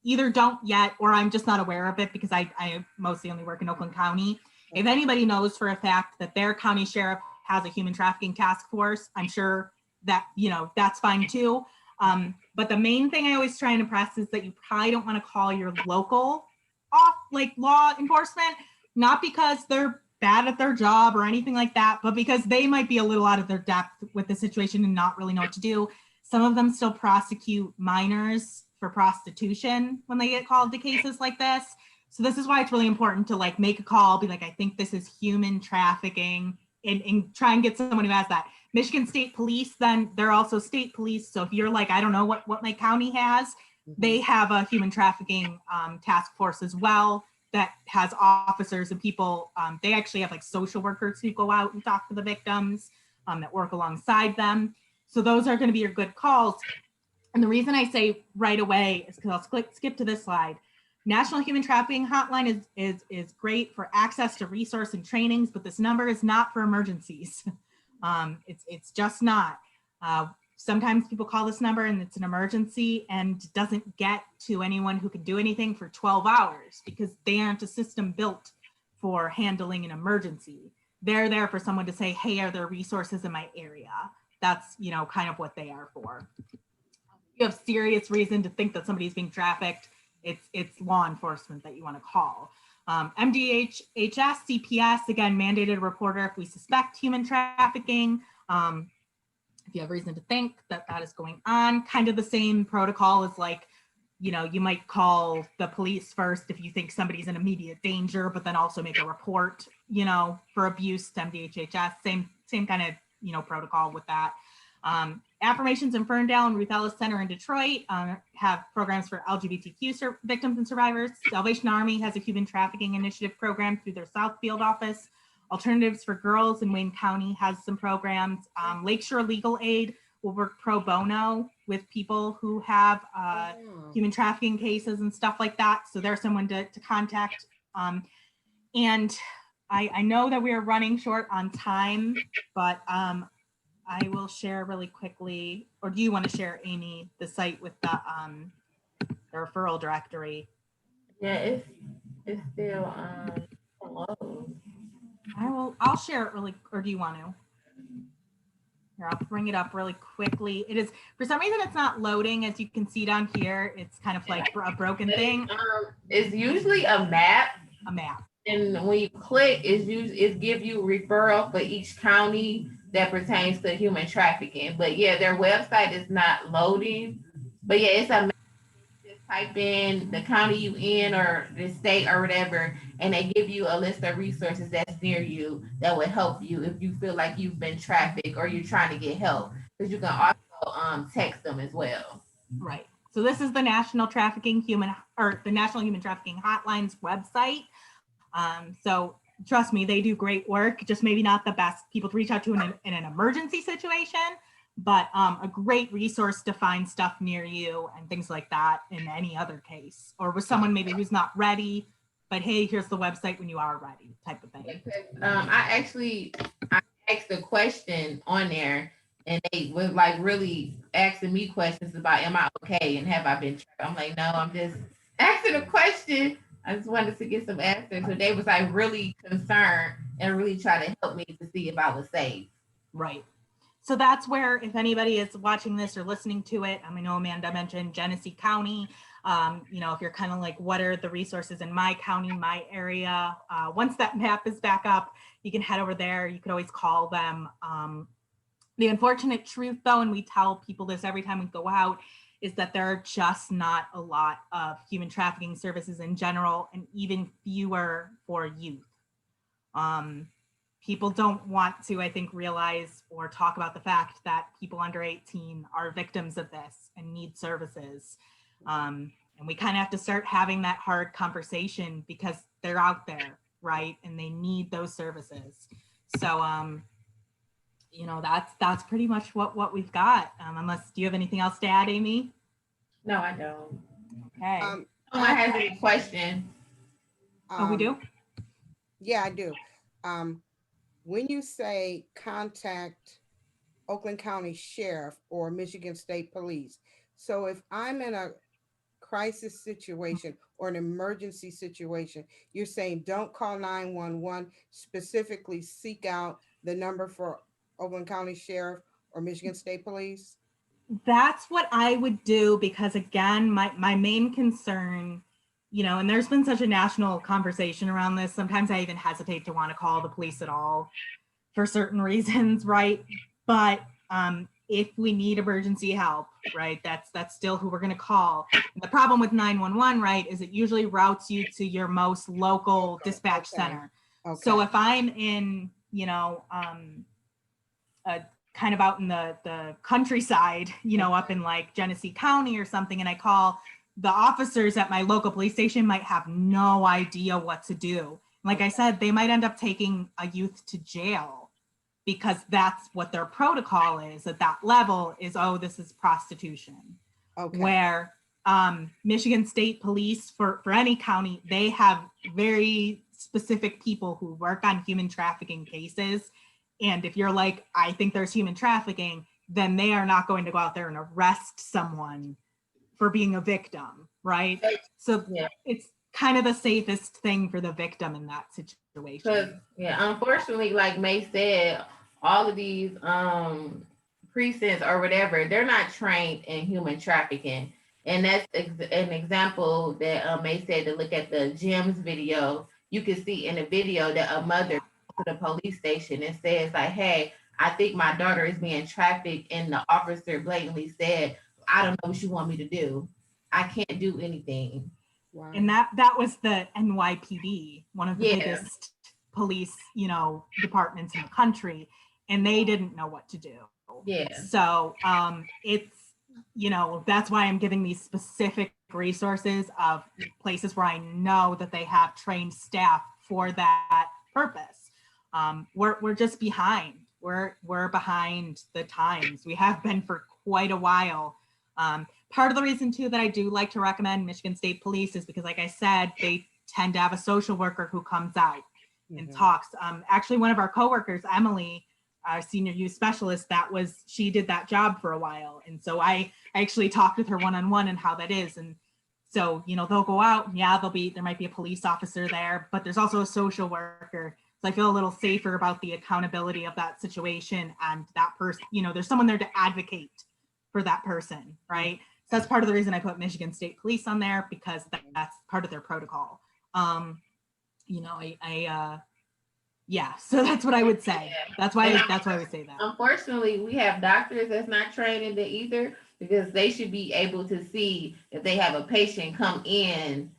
either don't yet, or I'm just not aware of it because I mostly only work in Oakland County. If anybody knows for a fact that their county sheriff has a human trafficking task force, I'm sure that, you know, that's fine too. But the main thing I always try and impress is that you probably don't want to call your local off, like law enforcement, not because they're bad at their job or anything like that, but because they might be a little out of their depth with the situation and not really know what to do. Some of them still prosecute minors for prostitution when they get called to cases like this. So this is why it's really important to like make a call, be like, I think this is human trafficking, and try and get someone who has that. Michigan State Police, then they're also state police. So if you're like, I don't know what my county has, they have a human trafficking task force as well that has officers and people. They actually have like social workers who go out and talk to the victims that work alongside them. So those are going to be your good calls. And the reason I say right away is because I'll skip to this slide. National Human Trafficking Hotline is great for access to resource and trainings, but this number is not for emergencies. It's just not. Sometimes people call this number and it's an emergency and doesn't get to anyone who can do anything for 12 hours because they aren't a system built for handling an emergency. They're there for someone to say, hey, are there resources in my area? That's, you know, kind of what they are for. You have serious reason to think that somebody's being trafficked, it's law enforcement that you want to call. MDHHS, CPS, again, mandated reporter if we suspect human trafficking. If you have reason to think that that is going on, kind of the same protocol as like, you know, you might call the police first if you think somebody's in immediate danger, but then also make a report, you know, for abuse to MDHHS, same kind of, you know, protocol with that. Affirmations in Ferndale and Ruth Ellis Center in Detroit have programs for LGBTQ victims and survivors. Salvation Army has a human trafficking initiative program through their Southfield office. Alternatives for Girls in Wayne County has some programs. Lakeshore Legal Aid will work pro bono with people who have human trafficking cases and stuff like that. So there's someone to contact. And I know that we are running short on time, but I will share really quickly, or do you want to share, Amy, the site with the referral directory? Yeah, it's still hello. I'll share it really, or do you want to? Here, I'll bring it up really quickly. It is, for some reason, it's not loading. As you can see down here, it's kind of like a broken thing. It's usually a map. A map. And when you click, it gives you referral for each county that pertains to human trafficking. But yeah, their website is not loading. But yeah, it's a map. Just type in the county you in or the state or whatever, and they give you a list of resources that's near you that would help you if you feel like you've been trafficked or you're trying to get help. Because you can also text them as well. Right. So this is the National the National Human Trafficking Hotline's website. So trust me, they do great work, just maybe not the best people to reach out to in an emergency situation, but a great resource to find stuff near you and things like that in any other case, or with someone maybe who's not ready, but hey, here's the website when you are ready type of thing. I asked a question on there and they was like really asking me questions about, am I okay? And have I been trapped? I'm like, no, I'm just asking a question. I just wanted to get some answers. So they was like really concerned and really try to help me to see if I was safe. Right. So that's where, if anybody is watching this or listening to it, I know Amanda mentioned Genesee County. You know, if you're kind of like, what are the resources in my county, my area? Once that map is back up, you can head over there. You could always call them. The unfortunate truth, though, and we tell people this every time we go out, is that there are just not a lot of human trafficking services in general, and even fewer for youth. People don't want to, I think, realize or talk about the fact that people under 18 are victims of this and need services. And we kind of have to start having that hard conversation because they're out there, right? And they need those services. So, you know, that's pretty much what we've got. Unless, do you have anything else to add, Amy? No, I don't. Okay. Someone has any question? We do? Yeah, I do. When you say contact Oakland County Sheriff or Michigan State Police. So if I'm in a crisis situation or an emergency situation, you're saying don't call 911, specifically seek out the number for Oakland County Sheriff or Michigan State Police? That's what I would do, because again, my main concern, and there's been such a national conversation around this. Sometimes I even hesitate to want to call the police at all for certain reasons, right? But if we need emergency help, right, that's still who we're going to call. And the problem with 911, right, is it usually routes you to your most local dispatch center. Okay. So if I'm in, kind of out in the countryside, up in like Genesee County or something, and I call, the officers at my local police station might have no idea what to do. Like I said, they might end up taking a youth to jail, because that's what their protocol is at that level, is, oh, this is prostitution. Okay. Where Michigan State Police, for any county, they have very specific people who work on human trafficking cases. And if you're like, I think there's human trafficking, then they are not going to go out there and arrest someone for being a victim, right? So yeah, it's kind of the safest thing for the victim in that situation. Yeah, unfortunately, like May said, all of these precincts or whatever, they're not trained in human trafficking. And that's an example that May said, to look at the Jim's video. You can see in the video that a mother to the police station and says like, hey, I think my daughter is being trafficked, and the officer blatantly said, I don't know what you want me to do. I can't do anything. Wow. And that was the NYPD, one of the biggest police, departments in the country, and they didn't know what to do. Yeah. So it's, that's why I'm giving these specific resources of places where I know that they have trained staff for that purpose. We're just behind. We're behind the times. We have been for quite a while. Part of the reason too that I do like to recommend Michigan State Police is because, like I said, they tend to have a social worker who comes out and talks. Actually, one of our coworkers, Emily, our senior youth specialist, she did that job for a while. And so I actually talked with her one-on-one and how that is. And so, they'll go out, there might be a police officer there, but there's also a social worker. So I feel a little safer about the accountability of that situation, and that person, there's someone there to advocate for that person, right? So that's part of the reason I put Michigan State Police on there, because that's part of their protocol. So that's what I would say. That's why I would say that. Unfortunately, we have doctors that's not trained in it either, because they should be able to see if they have a patient come in,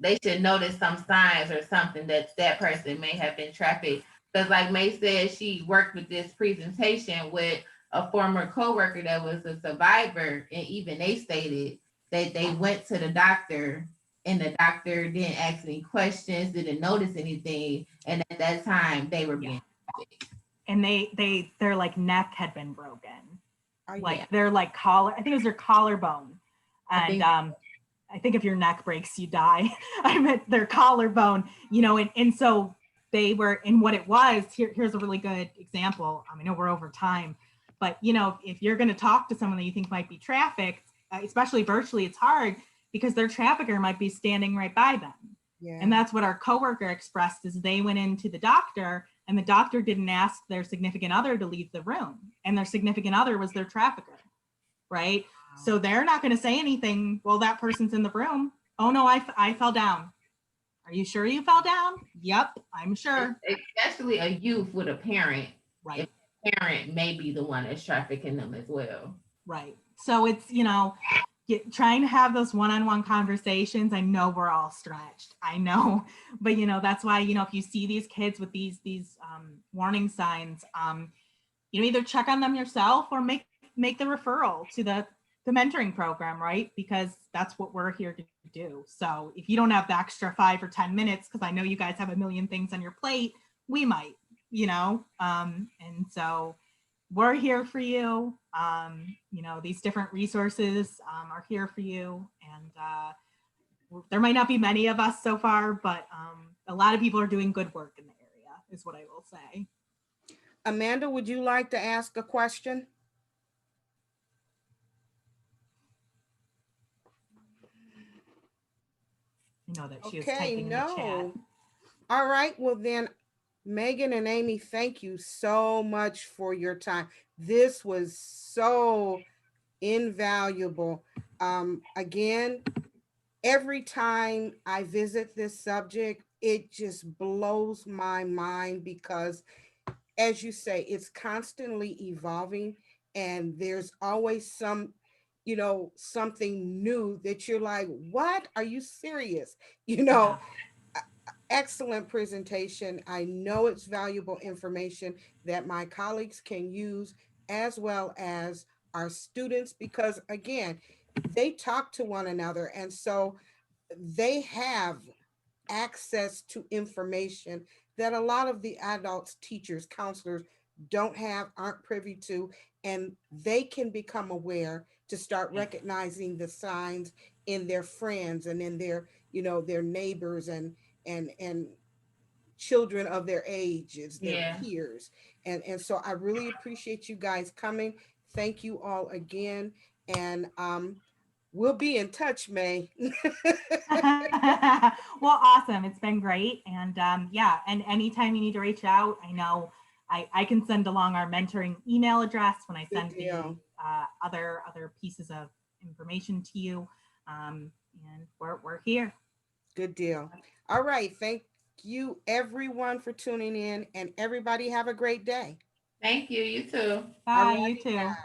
they should notice some signs or something that person may have been trafficked. Because like May said, she worked with this presentation with a former coworker that was a survivor, and even they stated that they went to the doctor, and the doctor didn't ask any questions, didn't notice anything, and at that time they were being trafficked. And their like neck had been broken. Their like collar, I think it was their collarbone, and I think if your neck breaks, you die. I meant their collarbone, and so they were, and what it was, here's a really good example. I know we're over time, but if you're going to talk to someone that you think might be trafficked, especially virtually, it's hard because their trafficker might be standing right by them. Yeah. And that's what our coworker expressed, is they went into the doctor, and the doctor didn't ask their significant other to leave the room, and their significant other was their trafficker, right? Wow. So they're not going to say anything. Well, that person's in the room. Oh no, I fell down. Are you sure you fell down? Yep, I'm sure. Especially a youth with a parent. Right. If the parent may be the one that's trafficking them as well. Right. So it's, trying to have those one-on-one conversations. I know we're all stretched. I know, but that's why, if you see these kids with these warning signs, either check on them yourself or make the referral to the mentoring program, right? Because that's what we're here to do. So if you don't have the extra 5 or 10 minutes, because I know you guys have a million things on your plate, we might, and so we're here for you. These different resources are here for you. And there might not be many of us so far, but a lot of people are doing good work in the area, is what I will say. Amanda, would you like to ask a question? I know that she is Okay, typing in the chat. no. All right, well then, Megan and Amy, thank you so much for your time. This was so invaluable. Again, every time I visit this subject, it just blows my mind because, as you say, it's constantly evolving and there's always something new that you're like, what? Are you serious? You Yeah. know, excellent presentation. I know it's valuable information that my colleagues can use as well as our students because, again, they talk to one another. And so they have access to information that a lot of the adults, teachers, counselors don't have, aren't privy to, and they can become aware to start recognizing the signs in their friends and in their neighbors and children of their ages, their Yeah. peers. And so I really appreciate you guys coming. Thank you all again. And we'll be in touch, May. Well, awesome. It's been great. And yeah, and anytime you need to reach out, I know I can send along our mentoring email address when I Good send the deal. other pieces of information to you. And we're here. Good deal. All right. Thank you, everyone, for tuning in, and everybody have a great day. Thank you. You too. All Bye, you righty too. now.